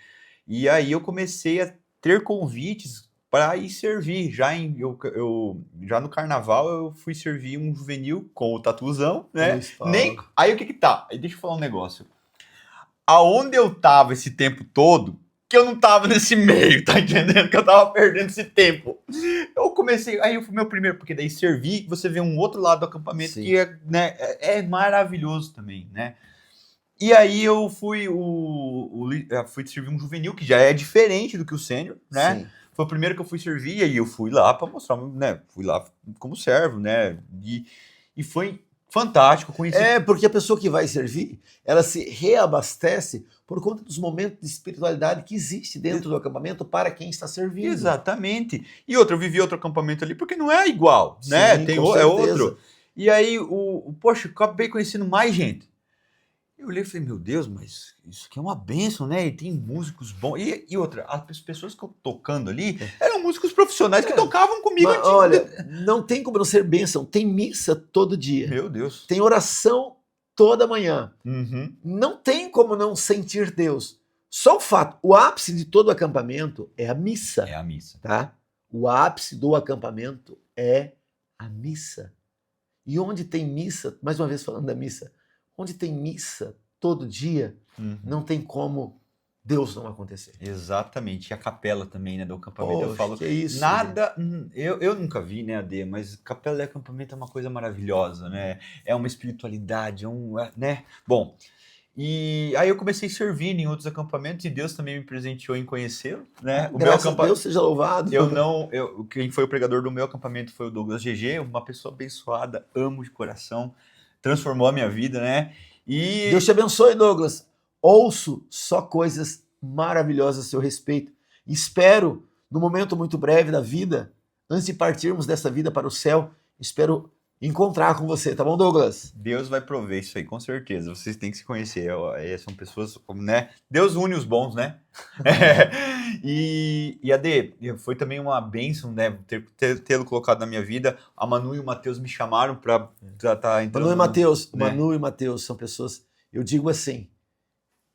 E aí eu comecei a ter convites para ir servir. Já no carnaval eu fui servir um juvenil com o tatuzão, né? Aí o que tá? Aí deixa eu falar um negócio. Aonde eu tava esse tempo todo, que eu não tava nesse meio, tá entendendo? Que eu tava perdendo esse tempo. Eu comecei, aí eu fui meu primeiro, porque daí servir, você vê um outro lado do acampamento que é maravilhoso também, né? E aí eu fui servir um juvenil, que já é diferente do que o sênior, né? Sim. Foi o primeiro que eu fui servir, e aí eu fui lá para mostrar, né? Fui lá como servo, né? E foi fantástico conhecer. Porque a pessoa que vai servir, ela se reabastece por conta dos momentos de espiritualidade que existe dentro do acampamento para quem está servindo. Exatamente. E outra, eu vivi outro acampamento ali, porque não é igual, né? Sim, É outro. E aí, poxa, acabei conhecendo mais gente. Eu olhei e falei, meu Deus, mas isso aqui é uma bênção, né? E tem músicos bons. E outra, as pessoas que eu tocando ali eram músicos profissionais que tocavam comigo. Mas, olha, não tem como não ser bênção. Tem missa todo dia. Meu Deus. Tem oração toda manhã. Uhum. Não tem como não sentir Deus. Só o fato, o ápice de todo acampamento é a missa. É a missa. Tá? O ápice do acampamento é a missa. E onde tem missa, mais uma vez falando da missa, onde tem missa todo dia, não tem como Deus não acontecer. Exatamente. E a capela também, né, do acampamento. Poxa, eu falo, que é isso, nada... Eu nunca vi, né, Ade, mas capela e acampamento é uma coisa maravilhosa, né? É uma espiritualidade, né? Bom, e aí eu comecei servindo em outros acampamentos e Deus também me presenteou em conhecê-lo, né? Graças a Deus seja louvado. Quem foi o pregador do meu acampamento foi o Douglas GG, uma pessoa abençoada, amo de coração, transformou a minha vida, né? E Deus te abençoe, Douglas. Ouço só coisas maravilhosas a seu respeito. Espero, no momento muito breve da vida, antes de partirmos dessa vida para o céu, espero encontrar com você, tá bom, Douglas? Deus vai prover isso aí, com certeza. Vocês têm que se conhecer. São pessoas, né? Deus une os bons, né? E Ade, foi também uma bênção, né? Tê-lo colocado na minha vida. A Manu e o Matheus me chamaram para estar entrando. Manu e Matheus, né? Manu e Matheus são pessoas, eu digo assim,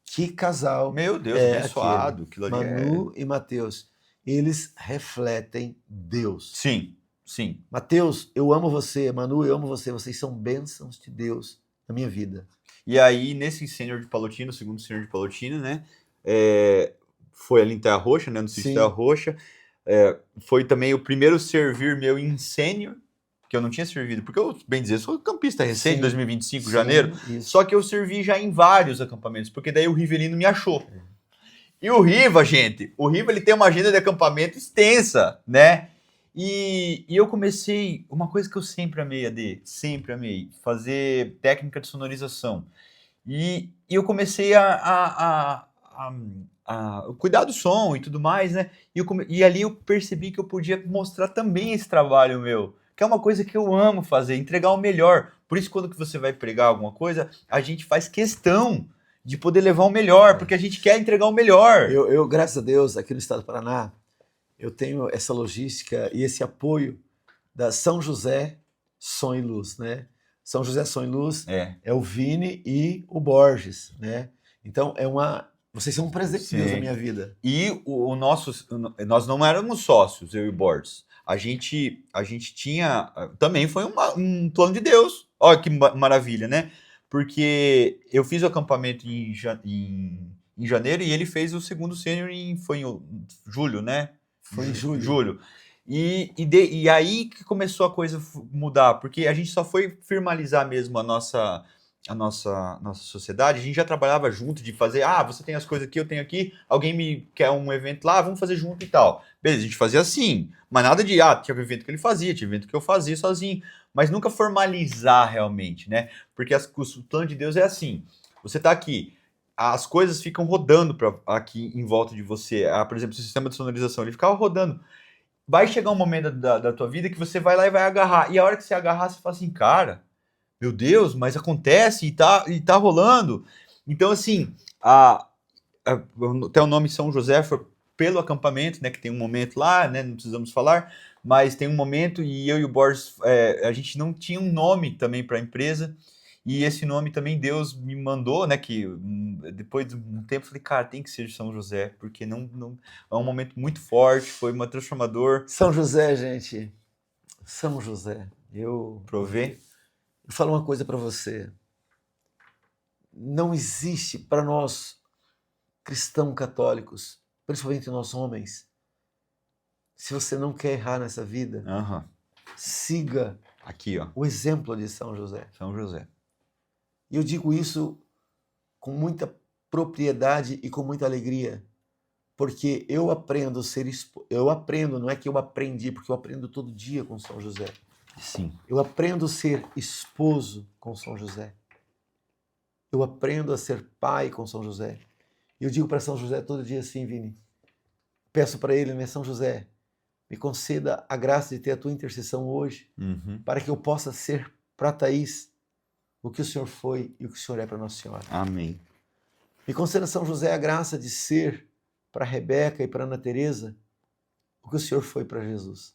que casal. Meu Deus, abençoado. Manu e Matheus, eles refletem Deus. Sim. Sim. Matheus, eu amo você. Manu, eu amo você. Vocês são bênçãos de Deus na minha vida. E aí, nesse sênior de Palotina, o segundo sênior de Palotina, né? Foi ali em Terra Roxa, né? No sítio Terra Roxa. Foi também o primeiro servir meu em sênior, que eu não tinha servido. Porque eu, bem dizer, sou campista recente, 2025, janeiro. Isso. Só que eu servi já em vários acampamentos, porque daí o Rivelino me achou. E o Riva, gente, ele tem uma agenda de acampamento extensa, né? E eu comecei, uma coisa que eu sempre amei, Ade, sempre amei, fazer técnica de sonorização. E eu comecei a cuidar do som e tudo mais, né? E ali eu percebi que eu podia mostrar também esse trabalho meu, que é uma coisa que eu amo fazer, entregar o melhor. Por isso, quando que você vai pregar alguma coisa, a gente faz questão de poder levar o melhor, porque a gente quer entregar o melhor. Eu, graças a Deus, aqui no estado do Paraná, eu tenho essa logística e esse apoio da São José Som e Luz, né? São José Som e Luz É. é o Vini e o Borges, né? Então, vocês são um presente de Deus na Sim. minha vida. E nós não éramos sócios, eu e o Borges. A gente tinha, também foi um plano de Deus. Olha que maravilha, né? Porque eu fiz o acampamento em janeiro e ele fez o segundo sênior foi em julho, né? Foi em julho. Julho. E aí que começou a coisa mudar, porque a gente só foi formalizar mesmo a nossa sociedade. A gente já trabalhava junto de fazer, você tem as coisas aqui, eu tenho aqui, alguém me quer um evento lá, vamos fazer junto e tal. Beleza, a gente fazia assim, mas nada de, tinha evento que ele fazia, tinha evento que eu fazia sozinho, mas nunca formalizar realmente, né? Porque o plano de Deus é assim, você tá aqui, as coisas ficam rodando aqui em volta de você. Por exemplo, o sistema de sonorização, ele ficava rodando. Vai chegar um momento da tua vida que você vai lá e vai agarrar. E a hora que você agarrar, você fala assim, cara, meu Deus, mas acontece e tá rolando. Então, assim, até o nome São José foi pelo acampamento, né? Que tem um momento lá, né? Não precisamos falar, mas tem um momento e eu e o Borges, a gente não tinha um nome também para a empresa. E esse nome também Deus me mandou, né? Que depois de um tempo eu falei, cara, tem que ser São José, porque não é um momento muito forte, foi um transformador. São José, gente. São José. Provê. Eu falo uma coisa para você. Não existe para nós cristãos católicos, principalmente nós homens, se você não quer errar nessa vida, siga aqui, ó, o exemplo de São José. São José. E eu digo isso com muita propriedade e com muita alegria, porque eu aprendo não é que eu aprendi, porque eu aprendo todo dia com São José. Sim. Eu aprendo a ser esposo com São José. Eu aprendo a ser pai com São José. E eu digo para São José todo dia assim, Vini, peço para ele, né, São José, me conceda a graça de ter a tua intercessão hoje, para que eu possa ser para Thaís o que o Senhor foi e o que o Senhor é para Nossa Senhora. Amém. Me conceda, São José, a graça de ser para Rebeca e para Ana Teresa o que o Senhor foi para Jesus.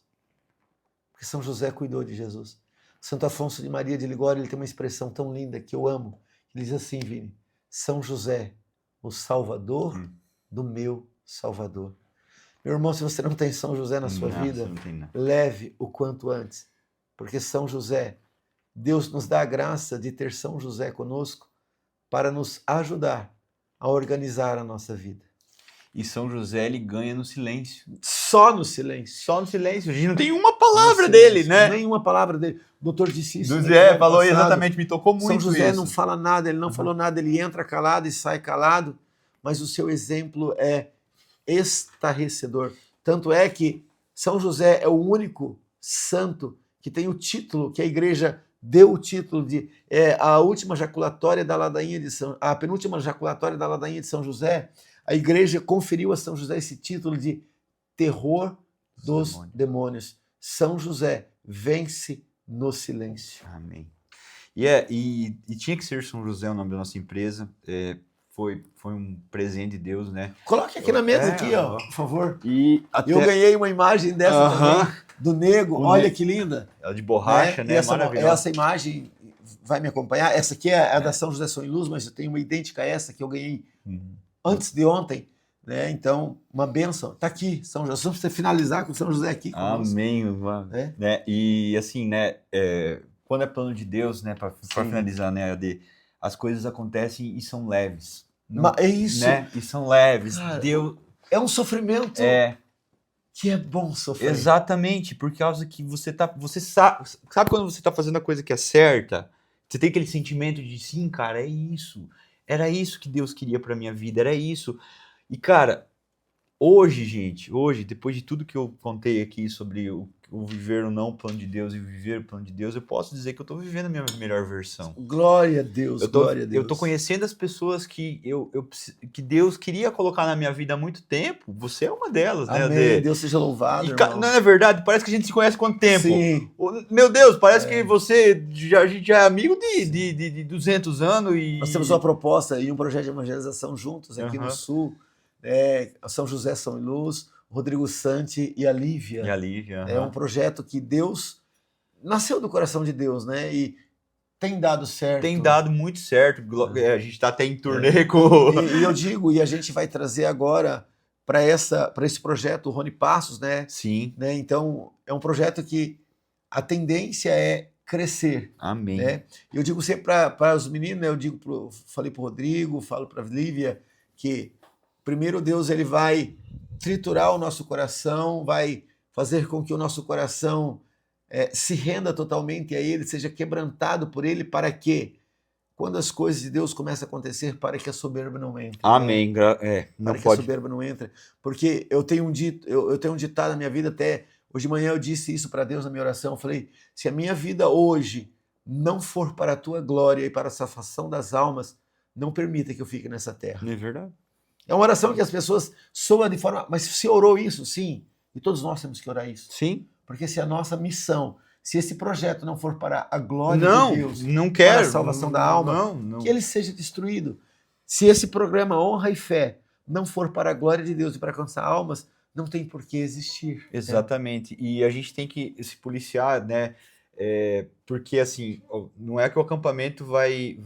Porque São José cuidou de Jesus. Santo Afonso de Maria de Ligório, ele tem uma expressão tão linda que eu amo. Ele diz assim, Vini, São José, o Salvador do meu Salvador. Meu irmão, se você não tem São José na sua vida, leve o quanto antes. Porque São José, Deus nos dá a graça de ter São José conosco para nos ajudar a organizar a nossa vida. E São José, ele ganha no silêncio. Só no silêncio. Só no silêncio. A gente não tem uma palavra dele, né? Nenhuma palavra dele. O doutor disse isso. Falou exatamente, me tocou muito São José isso. não fala nada, ele não falou nada, ele entra calado e sai calado, mas o seu exemplo é estarrecedor. Tanto é que São José é o único santo que tem o título, que a igreja deu o título de a última jaculatória da ladainha a penúltima jaculatória da ladainha de São José. A igreja conferiu a São José esse título de terror dos demônios. São José vence no silêncio. Amém. E tinha que ser São José o nome da nossa empresa. Foi um presente de Deus, né? Coloque aqui na mesa, aqui, ó, por favor. E eu ganhei uma imagem dessa também, do Nego. Olha que linda. Ela de borracha, né? Maravilhosa. Essa imagem vai me acompanhar. Essa aqui é a da São José Som e Luz, mas eu tenho uma idêntica a essa que eu ganhei antes de ontem. Né? Então, uma bênção. Está aqui, São José. Só para você finalizar com São José aqui. Amém. Né? E assim, né? Quando é plano de Deus, né? Para finalizar, né, AD, as coisas acontecem e são leves. Não, é isso. Né? E são leves. Cara, Deus... É um sofrimento que é bom sofrer. Exatamente, por causa que você sabe quando você tá fazendo a coisa que é certa, você tem aquele sentimento de sim, cara, é isso. Era isso que Deus queria pra minha vida, era isso. E, cara, hoje, depois de tudo que eu contei aqui sobre o viver ou não o plano de Deus e viver o plano de Deus, eu posso dizer que eu tô vivendo a minha melhor versão. Glória a Deus, glória a Deus. Eu tô conhecendo as pessoas que que Deus queria colocar na minha vida há muito tempo. Você é uma delas, né? Amém, Deus seja louvado, irmão. Não é verdade? Parece que a gente se conhece há quanto tempo? Sim. Meu Deus, parece que a gente já é amigo de 200 anos. Nós temos uma proposta e um projeto de evangelização juntos aqui no Sul. São José Som e Luz, Rodrigo Santi e a Lívia. E a Lívia. É um projeto que Deus nasceu do coração de Deus, né? E tem dado certo. Tem dado muito certo. A gente está até em turnê com... E eu digo, e a gente vai trazer agora para esse projeto o Rony Passos, né? Sim. Né? Então, é um projeto que a tendência é crescer. Amém. Né? Eu digo sempre para os meninos, né? Falei para o Rodrigo, falo para a Lívia, que primeiro Deus ele vai triturar o nosso coração, vai fazer com que o nosso coração se renda totalmente a Ele, seja quebrantado por Ele, para que, quando as coisas de Deus começam a acontecer, para que a soberba não entre. Amém. Né? Não para pode. Que a soberba não entre. Porque eu tenho um ditado na minha vida, até hoje de manhã eu disse isso para Deus na minha oração, eu falei, se a minha vida hoje não for para a tua glória e para a salvação das almas, não permita que eu fique nessa terra. Não é verdade? É uma oração que as pessoas soam de forma... Mas você orou isso? Sim. E todos nós temos que orar isso. Sim. Porque se a nossa missão, se esse projeto não for para a glória de Deus, não quero, para a salvação da alma, que ele seja destruído. Se esse programa Honra e Fé não for para a glória de Deus e para alcançar almas, não tem por que existir. Exatamente. Né? E a gente tem que se policiar, né? Porque assim, não é que o acampamento vai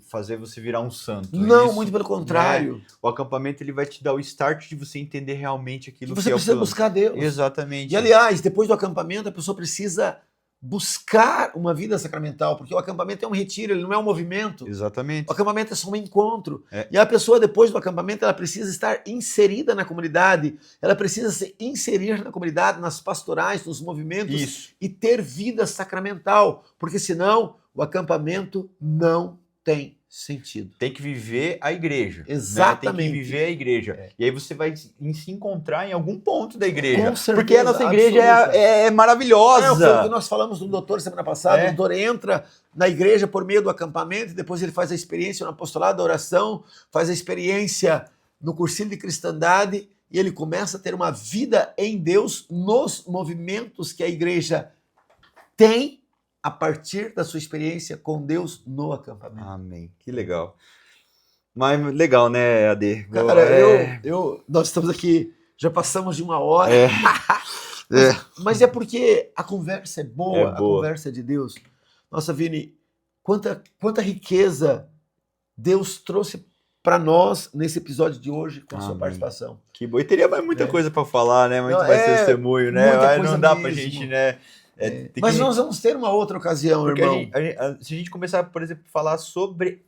fazer você virar um santo. Não, isso, muito pelo contrário. Né? O acampamento ele vai te dar o start de você entender realmente aquilo que você precisa buscar Deus. Exatamente. E aliás, depois do acampamento, a pessoa precisa buscar uma vida sacramental, porque o acampamento é um retiro, ele não é um movimento. Exatamente. O acampamento é só um encontro. E a pessoa, depois do acampamento, ela precisa estar inserida na comunidade, ela precisa se inserir na comunidade, nas pastorais, nos movimentos, e ter vida sacramental, porque senão o acampamento não tem sentido. Tem que viver a igreja. Exatamente. Né? Tem que viver a igreja. E aí você vai se encontrar em algum ponto da igreja. Com certeza, porque a nossa igreja é maravilhosa. Foi o que nós falamos do doutor semana passada. O doutor entra na igreja por meio do acampamento, depois ele faz a experiência no apostolado da oração, faz a experiência no cursinho de cristandade e ele começa a ter uma vida em Deus nos movimentos que a igreja tem a partir da sua experiência com Deus no acampamento. Amém. Que legal. Mas legal, né, AD? Cara, nós estamos aqui, já passamos de 1 hora. Mas é porque a conversa é boa, a conversa é de Deus. Nossa, Vini, quanta riqueza Deus trouxe para nós nesse episódio de hoje com a sua participação. Que bom. E teria mais muita coisa para falar, né? Muito mais testemunho, né? Mas não dá para a gente, né? Mas nós vamos ter uma outra ocasião, irmão. Se a gente começar, por exemplo, a falar sobre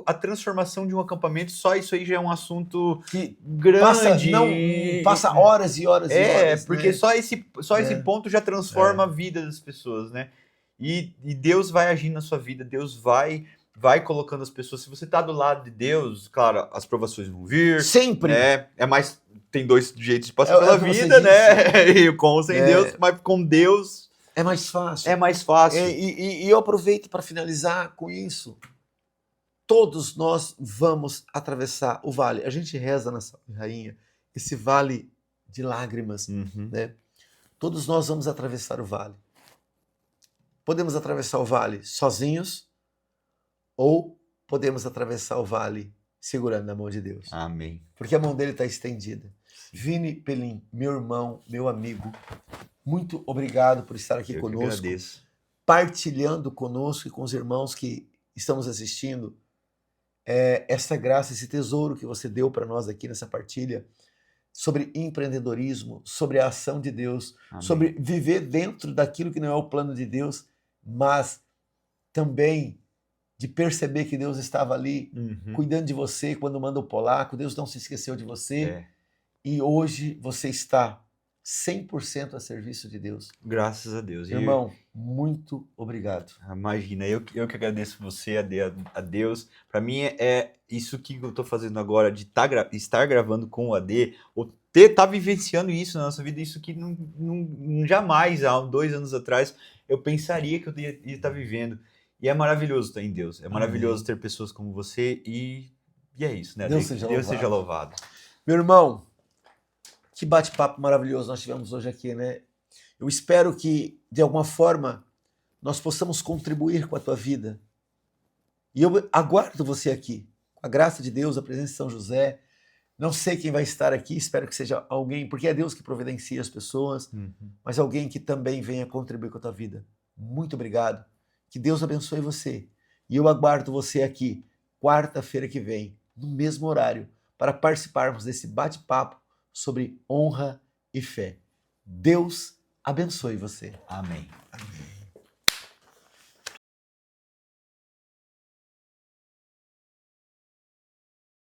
a transformação de um acampamento, só isso aí já é um assunto que grande. Passa horas e horas e horas. Porque né? só esse ponto já transforma a vida das pessoas, né? E Deus vai agir na sua vida, Deus vai colocando as pessoas. Se você está do lado de Deus, claro, as provações vão vir. Sempre. Né? Tem 2 jeitos de passar pela vida, né? E com ou sem Deus, mas com Deus é mais fácil. É mais fácil. E eu aproveito para finalizar com isso. Todos nós vamos atravessar o vale. A gente reza nessa rainha, esse vale de lágrimas, né? Todos nós vamos atravessar o vale. Podemos atravessar o vale sozinhos ou podemos atravessar o vale segurando na mão de Deus. Amém. Porque a mão dele está estendida. Vini Pelim, meu irmão, meu amigo, muito obrigado por estar aqui conosco. Eu agradeço. Partilhando conosco e com os irmãos que estamos assistindo essa graça, esse tesouro que você deu para nós aqui nessa partilha sobre empreendedorismo, sobre a ação de Deus, Amém. Sobre viver dentro daquilo que não é o plano de Deus, mas também de perceber que Deus estava ali cuidando de você quando manda o polaco, Deus não se esqueceu de você e hoje você está 100% a serviço de Deus. Graças a Deus. Irmão, muito obrigado. Imagina, eu que agradeço você, a Deus. Para mim é isso que eu estou fazendo agora, de estar gravando com o AD, ou estar vivenciando isso na nossa vida, isso que não jamais, há 2 anos atrás, eu pensaria que eu ia estar vivendo. E é maravilhoso estar em Deus, é maravilhoso ter pessoas como você e é isso, né? Deus seja louvado. Meu irmão, que bate-papo maravilhoso nós tivemos hoje aqui, né? Eu espero que, de alguma forma, nós possamos contribuir com a tua vida. E eu aguardo você aqui, com a graça de Deus, a presença de São José. Não sei quem vai estar aqui, espero que seja alguém, porque é Deus que providencia as pessoas, mas alguém que também venha contribuir com a tua vida. Muito obrigado. Que Deus abençoe você. E eu aguardo você aqui, quarta-feira que vem, no mesmo horário, para participarmos desse bate-papo sobre honra e fé. Deus abençoe você. Amém. Amém.